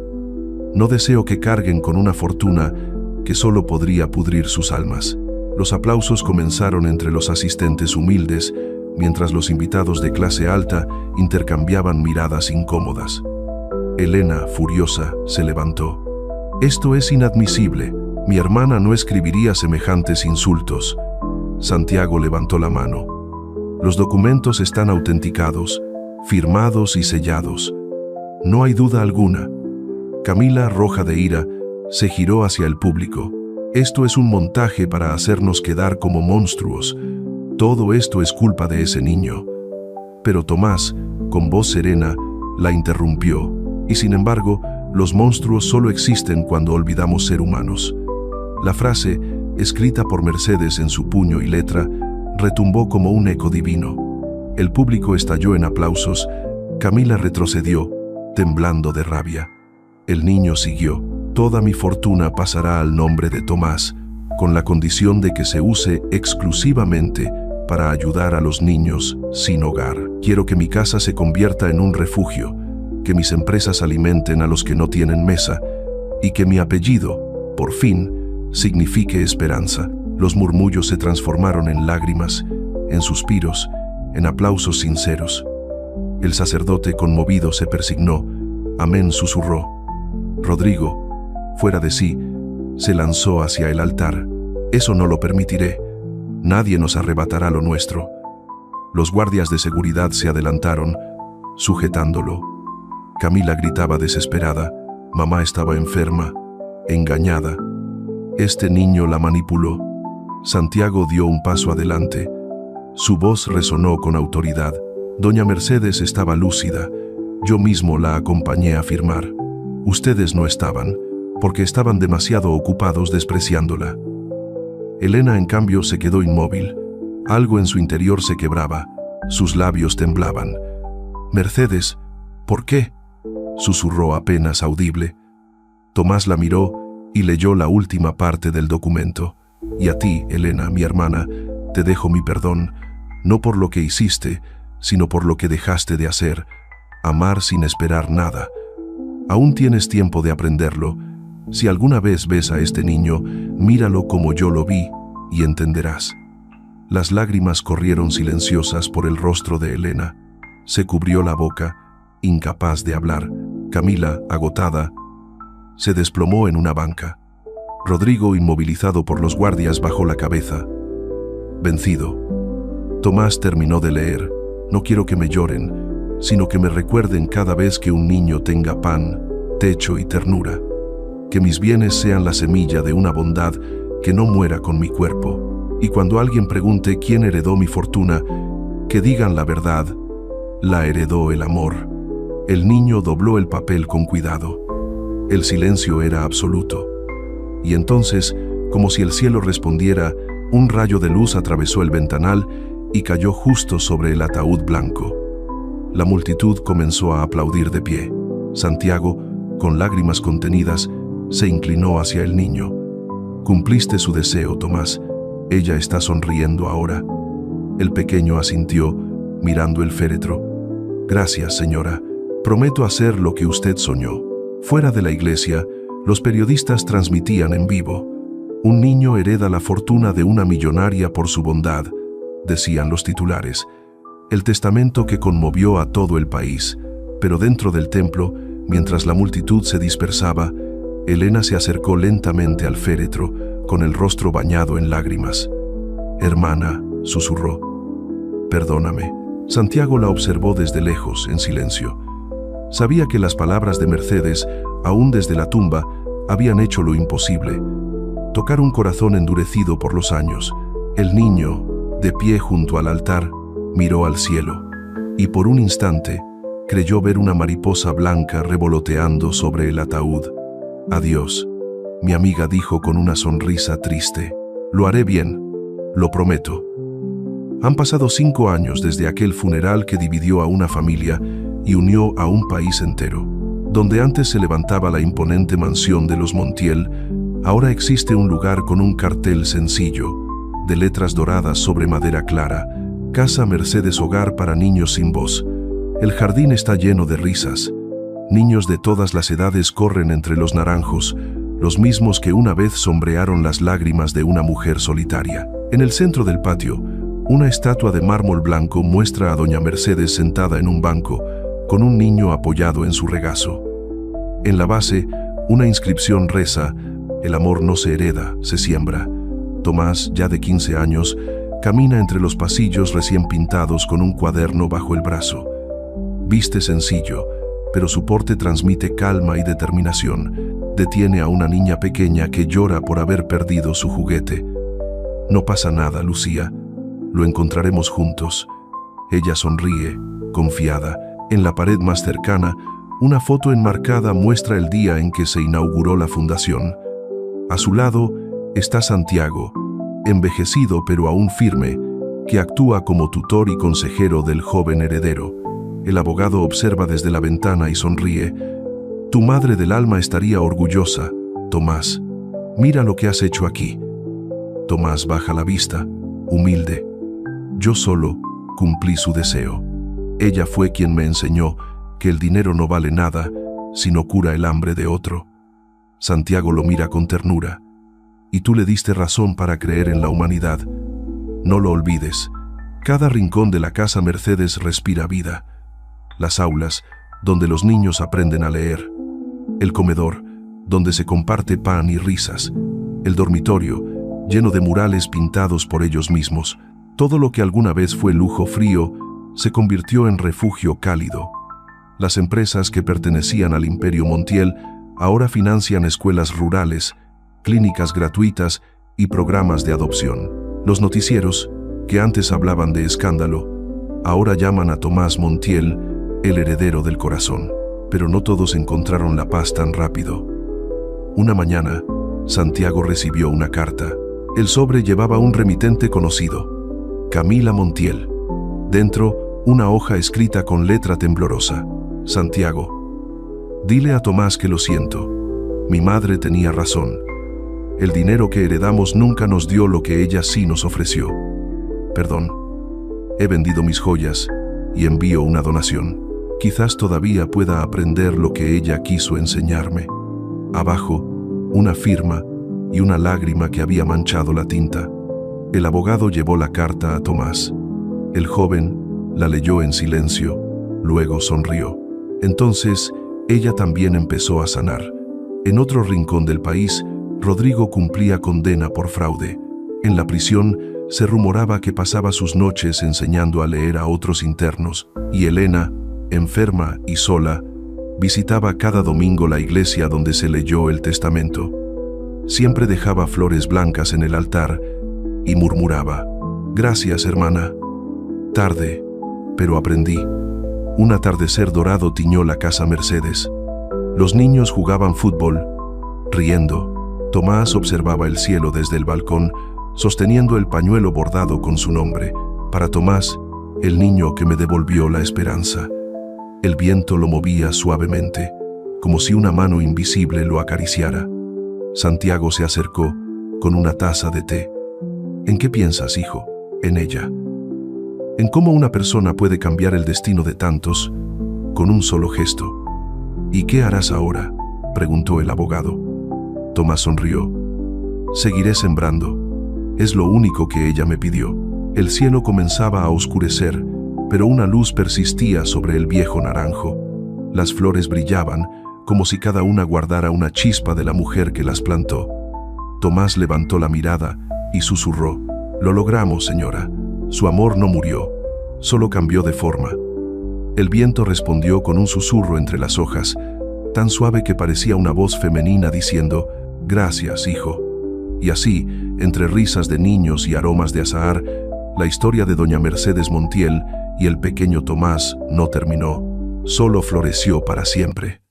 No deseo que carguen con una fortuna que solo podría pudrir sus almas. Los aplausos comenzaron entre los asistentes humildes, mientras los invitados de clase alta intercambiaban miradas incómodas. Elena, furiosa, se levantó. Esto es inadmisible. Mi hermana no escribiría semejantes insultos. Santiago levantó la mano. Los documentos están autenticados, firmados y sellados. No hay duda alguna. Camila, roja de ira, se giró hacia el público. Esto es un montaje para hacernos quedar como monstruos. Todo esto es culpa de ese niño. Pero Tomás, con voz serena, la interrumpió. Y sin embargo, los monstruos solo existen cuando olvidamos ser humanos. La frase, escrita por Mercedes en su puño y letra, retumbó como un eco divino. El público estalló en aplausos. Camila retrocedió, temblando de rabia. El niño siguió. Toda mi fortuna pasará al nombre de Tomás, con la condición de que se use exclusivamente para ayudar a los niños sin hogar. Quiero que mi casa se convierta en un refugio, que mis empresas alimenten a los que no tienen mesa, y que mi apellido, por fin, signifique esperanza. Los murmullos se transformaron en lágrimas, en suspiros, en aplausos sinceros. El sacerdote conmovido se persignó. Amén, susurró. Rodrigo, fuera de sí, se lanzó hacia el altar. Eso no lo permitiré. Nadie nos arrebatará lo nuestro. Los guardias de seguridad se adelantaron, sujetándolo. Camila gritaba desesperada. Mamá estaba enferma, engañada. Este niño la manipuló. Santiago dio un paso adelante. Su voz resonó con autoridad. Doña Mercedes estaba lúcida. Yo mismo la acompañé a firmar. Ustedes no estaban, porque estaban demasiado ocupados despreciándola. Elena, en cambio, se quedó inmóvil. Algo en su interior se quebraba. Sus labios temblaban. Mercedes, ¿por qué?, susurró apenas audible. Tomás la miró y leyó la última parte del documento. Y a ti, Elena, mi hermana, te dejo mi perdón, no por lo que hiciste, sino por lo que dejaste de hacer, amar sin esperar nada. Aún tienes tiempo de aprenderlo. Si alguna vez ves a este niño, míralo como yo lo vi y entenderás. Las lágrimas corrieron silenciosas por el rostro de Elena. Se cubrió la boca, incapaz de hablar. Camila, agotada, se desplomó en una banca. Rodrigo, inmovilizado por los guardias, bajó la cabeza. Vencido. Tomás terminó de leer. No quiero que me lloren, sino que me recuerden cada vez que un niño tenga pan, techo y ternura. Que mis bienes sean la semilla de una bondad que no muera con mi cuerpo. Y cuando alguien pregunte quién heredó mi fortuna, que digan la verdad. La heredó el amor. El niño dobló el papel con cuidado. El silencio era absoluto. Y entonces, como si el cielo respondiera, un rayo de luz atravesó el ventanal y cayó justo sobre el ataúd blanco. La multitud comenzó a aplaudir de pie. Santiago, con lágrimas contenidas, se inclinó hacia el niño. Cumpliste su deseo, Tomás. Ella está sonriendo ahora. El pequeño asintió, mirando el féretro. Gracias, señora. Prometo hacer lo que usted soñó. Fuera de la iglesia, los periodistas transmitían en vivo. Un niño hereda la fortuna de una millonaria por su bondad, decían los titulares. El testamento que conmovió a todo el país. Pero dentro del templo, mientras la multitud se dispersaba, Elena se acercó lentamente al féretro, con el rostro bañado en lágrimas. Hermana, susurró. Perdóname. Santiago la observó desde lejos, en silencio. Sabía que las palabras de Mercedes, aún desde la tumba, habían hecho lo imposible. Tocar un corazón endurecido por los años. El niño, de pie junto al altar, miró al cielo, y por un instante creyó ver una mariposa blanca revoloteando sobre el ataúd. Adiós, mi amiga dijo con una sonrisa triste. Lo haré bien, lo prometo. Han pasado 5 años desde aquel funeral que dividió a una familia y unió a un país entero. Donde antes se levantaba la imponente mansión de los Montiel, ahora existe un lugar con un cartel sencillo, de letras doradas sobre madera clara: Casa Mercedes, hogar para niños sin voz. El jardín está lleno de risas. Niños de todas las edades corren entre los naranjos, los mismos que una vez sombrearon las lágrimas de una mujer solitaria. En el centro del patio, una estatua de mármol blanco muestra a doña Mercedes sentada en un banco, con un niño apoyado en su regazo. En la base, una inscripción reza: el amor no se hereda, se siembra. Tomás, ya de 15 años, camina entre los pasillos recién pintados con un cuaderno bajo el brazo. Viste sencillo, pero su porte transmite calma y determinación. Detiene a una niña pequeña que llora por haber perdido su juguete. No pasa nada, Lucía. Lo encontraremos juntos. Ella sonríe, confiada. En la pared más cercana, una foto enmarcada muestra el día en que se inauguró la fundación. A su lado está Santiago, envejecido pero aún firme, que actúa como tutor y consejero del joven heredero. El abogado observa desde la ventana y sonríe. Tu madre del alma estaría orgullosa, Tomás. Mira lo que has hecho aquí. Tomás baja la vista, humilde. Yo solo cumplí su deseo. Ella fue quien me enseñó que el dinero no vale nada si no cura el hambre de otro. Santiago lo mira con ternura. Y tú le diste razón para creer en la humanidad. No lo olvides. Cada rincón de la Casa Mercedes respira vida. Las aulas, donde los niños aprenden a leer. El comedor, donde se comparte pan y risas. El dormitorio, lleno de murales pintados por ellos mismos. Todo lo que alguna vez fue lujo frío se convirtió en refugio cálido. Las empresas que pertenecían al Imperio Montiel ahora financian escuelas rurales, clínicas gratuitas y programas de adopción. Los noticieros, que antes hablaban de escándalo, ahora llaman a Tomás Montiel el heredero del corazón. Pero no todos encontraron la paz tan rápido. Una mañana, Santiago recibió una carta. El sobre llevaba un remitente conocido: Camila Montiel. Dentro, una hoja escrita con letra temblorosa: Santiago, dile a Tomás que lo siento. Mi madre tenía razón. El dinero que heredamos nunca nos dio lo que ella sí nos ofreció. Perdón. He vendido mis joyas y envío una donación. Quizás todavía pueda aprender lo que ella quiso enseñarme. Abajo, una firma y una lágrima que había manchado la tinta. El abogado llevó la carta a Tomás. El joven la leyó en silencio, luego sonrió. Entonces, ella también empezó a sanar. En otro rincón del país, Rodrigo cumplía condena por fraude. En la prisión, se rumoraba que pasaba sus noches enseñando a leer a otros internos, y Elena, enferma y sola, visitaba cada domingo la iglesia donde se leyó el testamento. Siempre dejaba flores blancas en el altar y murmuraba: gracias, hermana. Tarde, pero aprendí. Un atardecer dorado tiñó la Casa Mercedes. Los niños jugaban fútbol, riendo. Tomás observaba el cielo desde el balcón, sosteniendo el pañuelo bordado con su nombre. Para Tomás, el niño que me devolvió la esperanza. El viento lo movía suavemente, como si una mano invisible lo acariciara. Santiago se acercó con una taza de té. ¿En qué piensas, hijo? En ella. En cómo una persona puede cambiar el destino de tantos con un solo gesto. ¿Y qué harás ahora?, preguntó el abogado. Tomás sonrió. Seguiré sembrando. Es lo único que ella me pidió. El cielo comenzaba a oscurecer, pero una luz persistía sobre el viejo naranjo. Las flores brillaban, como si cada una guardara una chispa de la mujer que las plantó. Tomás levantó la mirada y susurró: lo logramos, señora. Su amor no murió, solo cambió de forma. El viento respondió con un susurro entre las hojas, tan suave que parecía una voz femenina diciendo: gracias, hijo. Y así, entre risas de niños y aromas de azahar, la historia de doña Mercedes Montiel y el pequeño Tomás no terminó, solo floreció para siempre.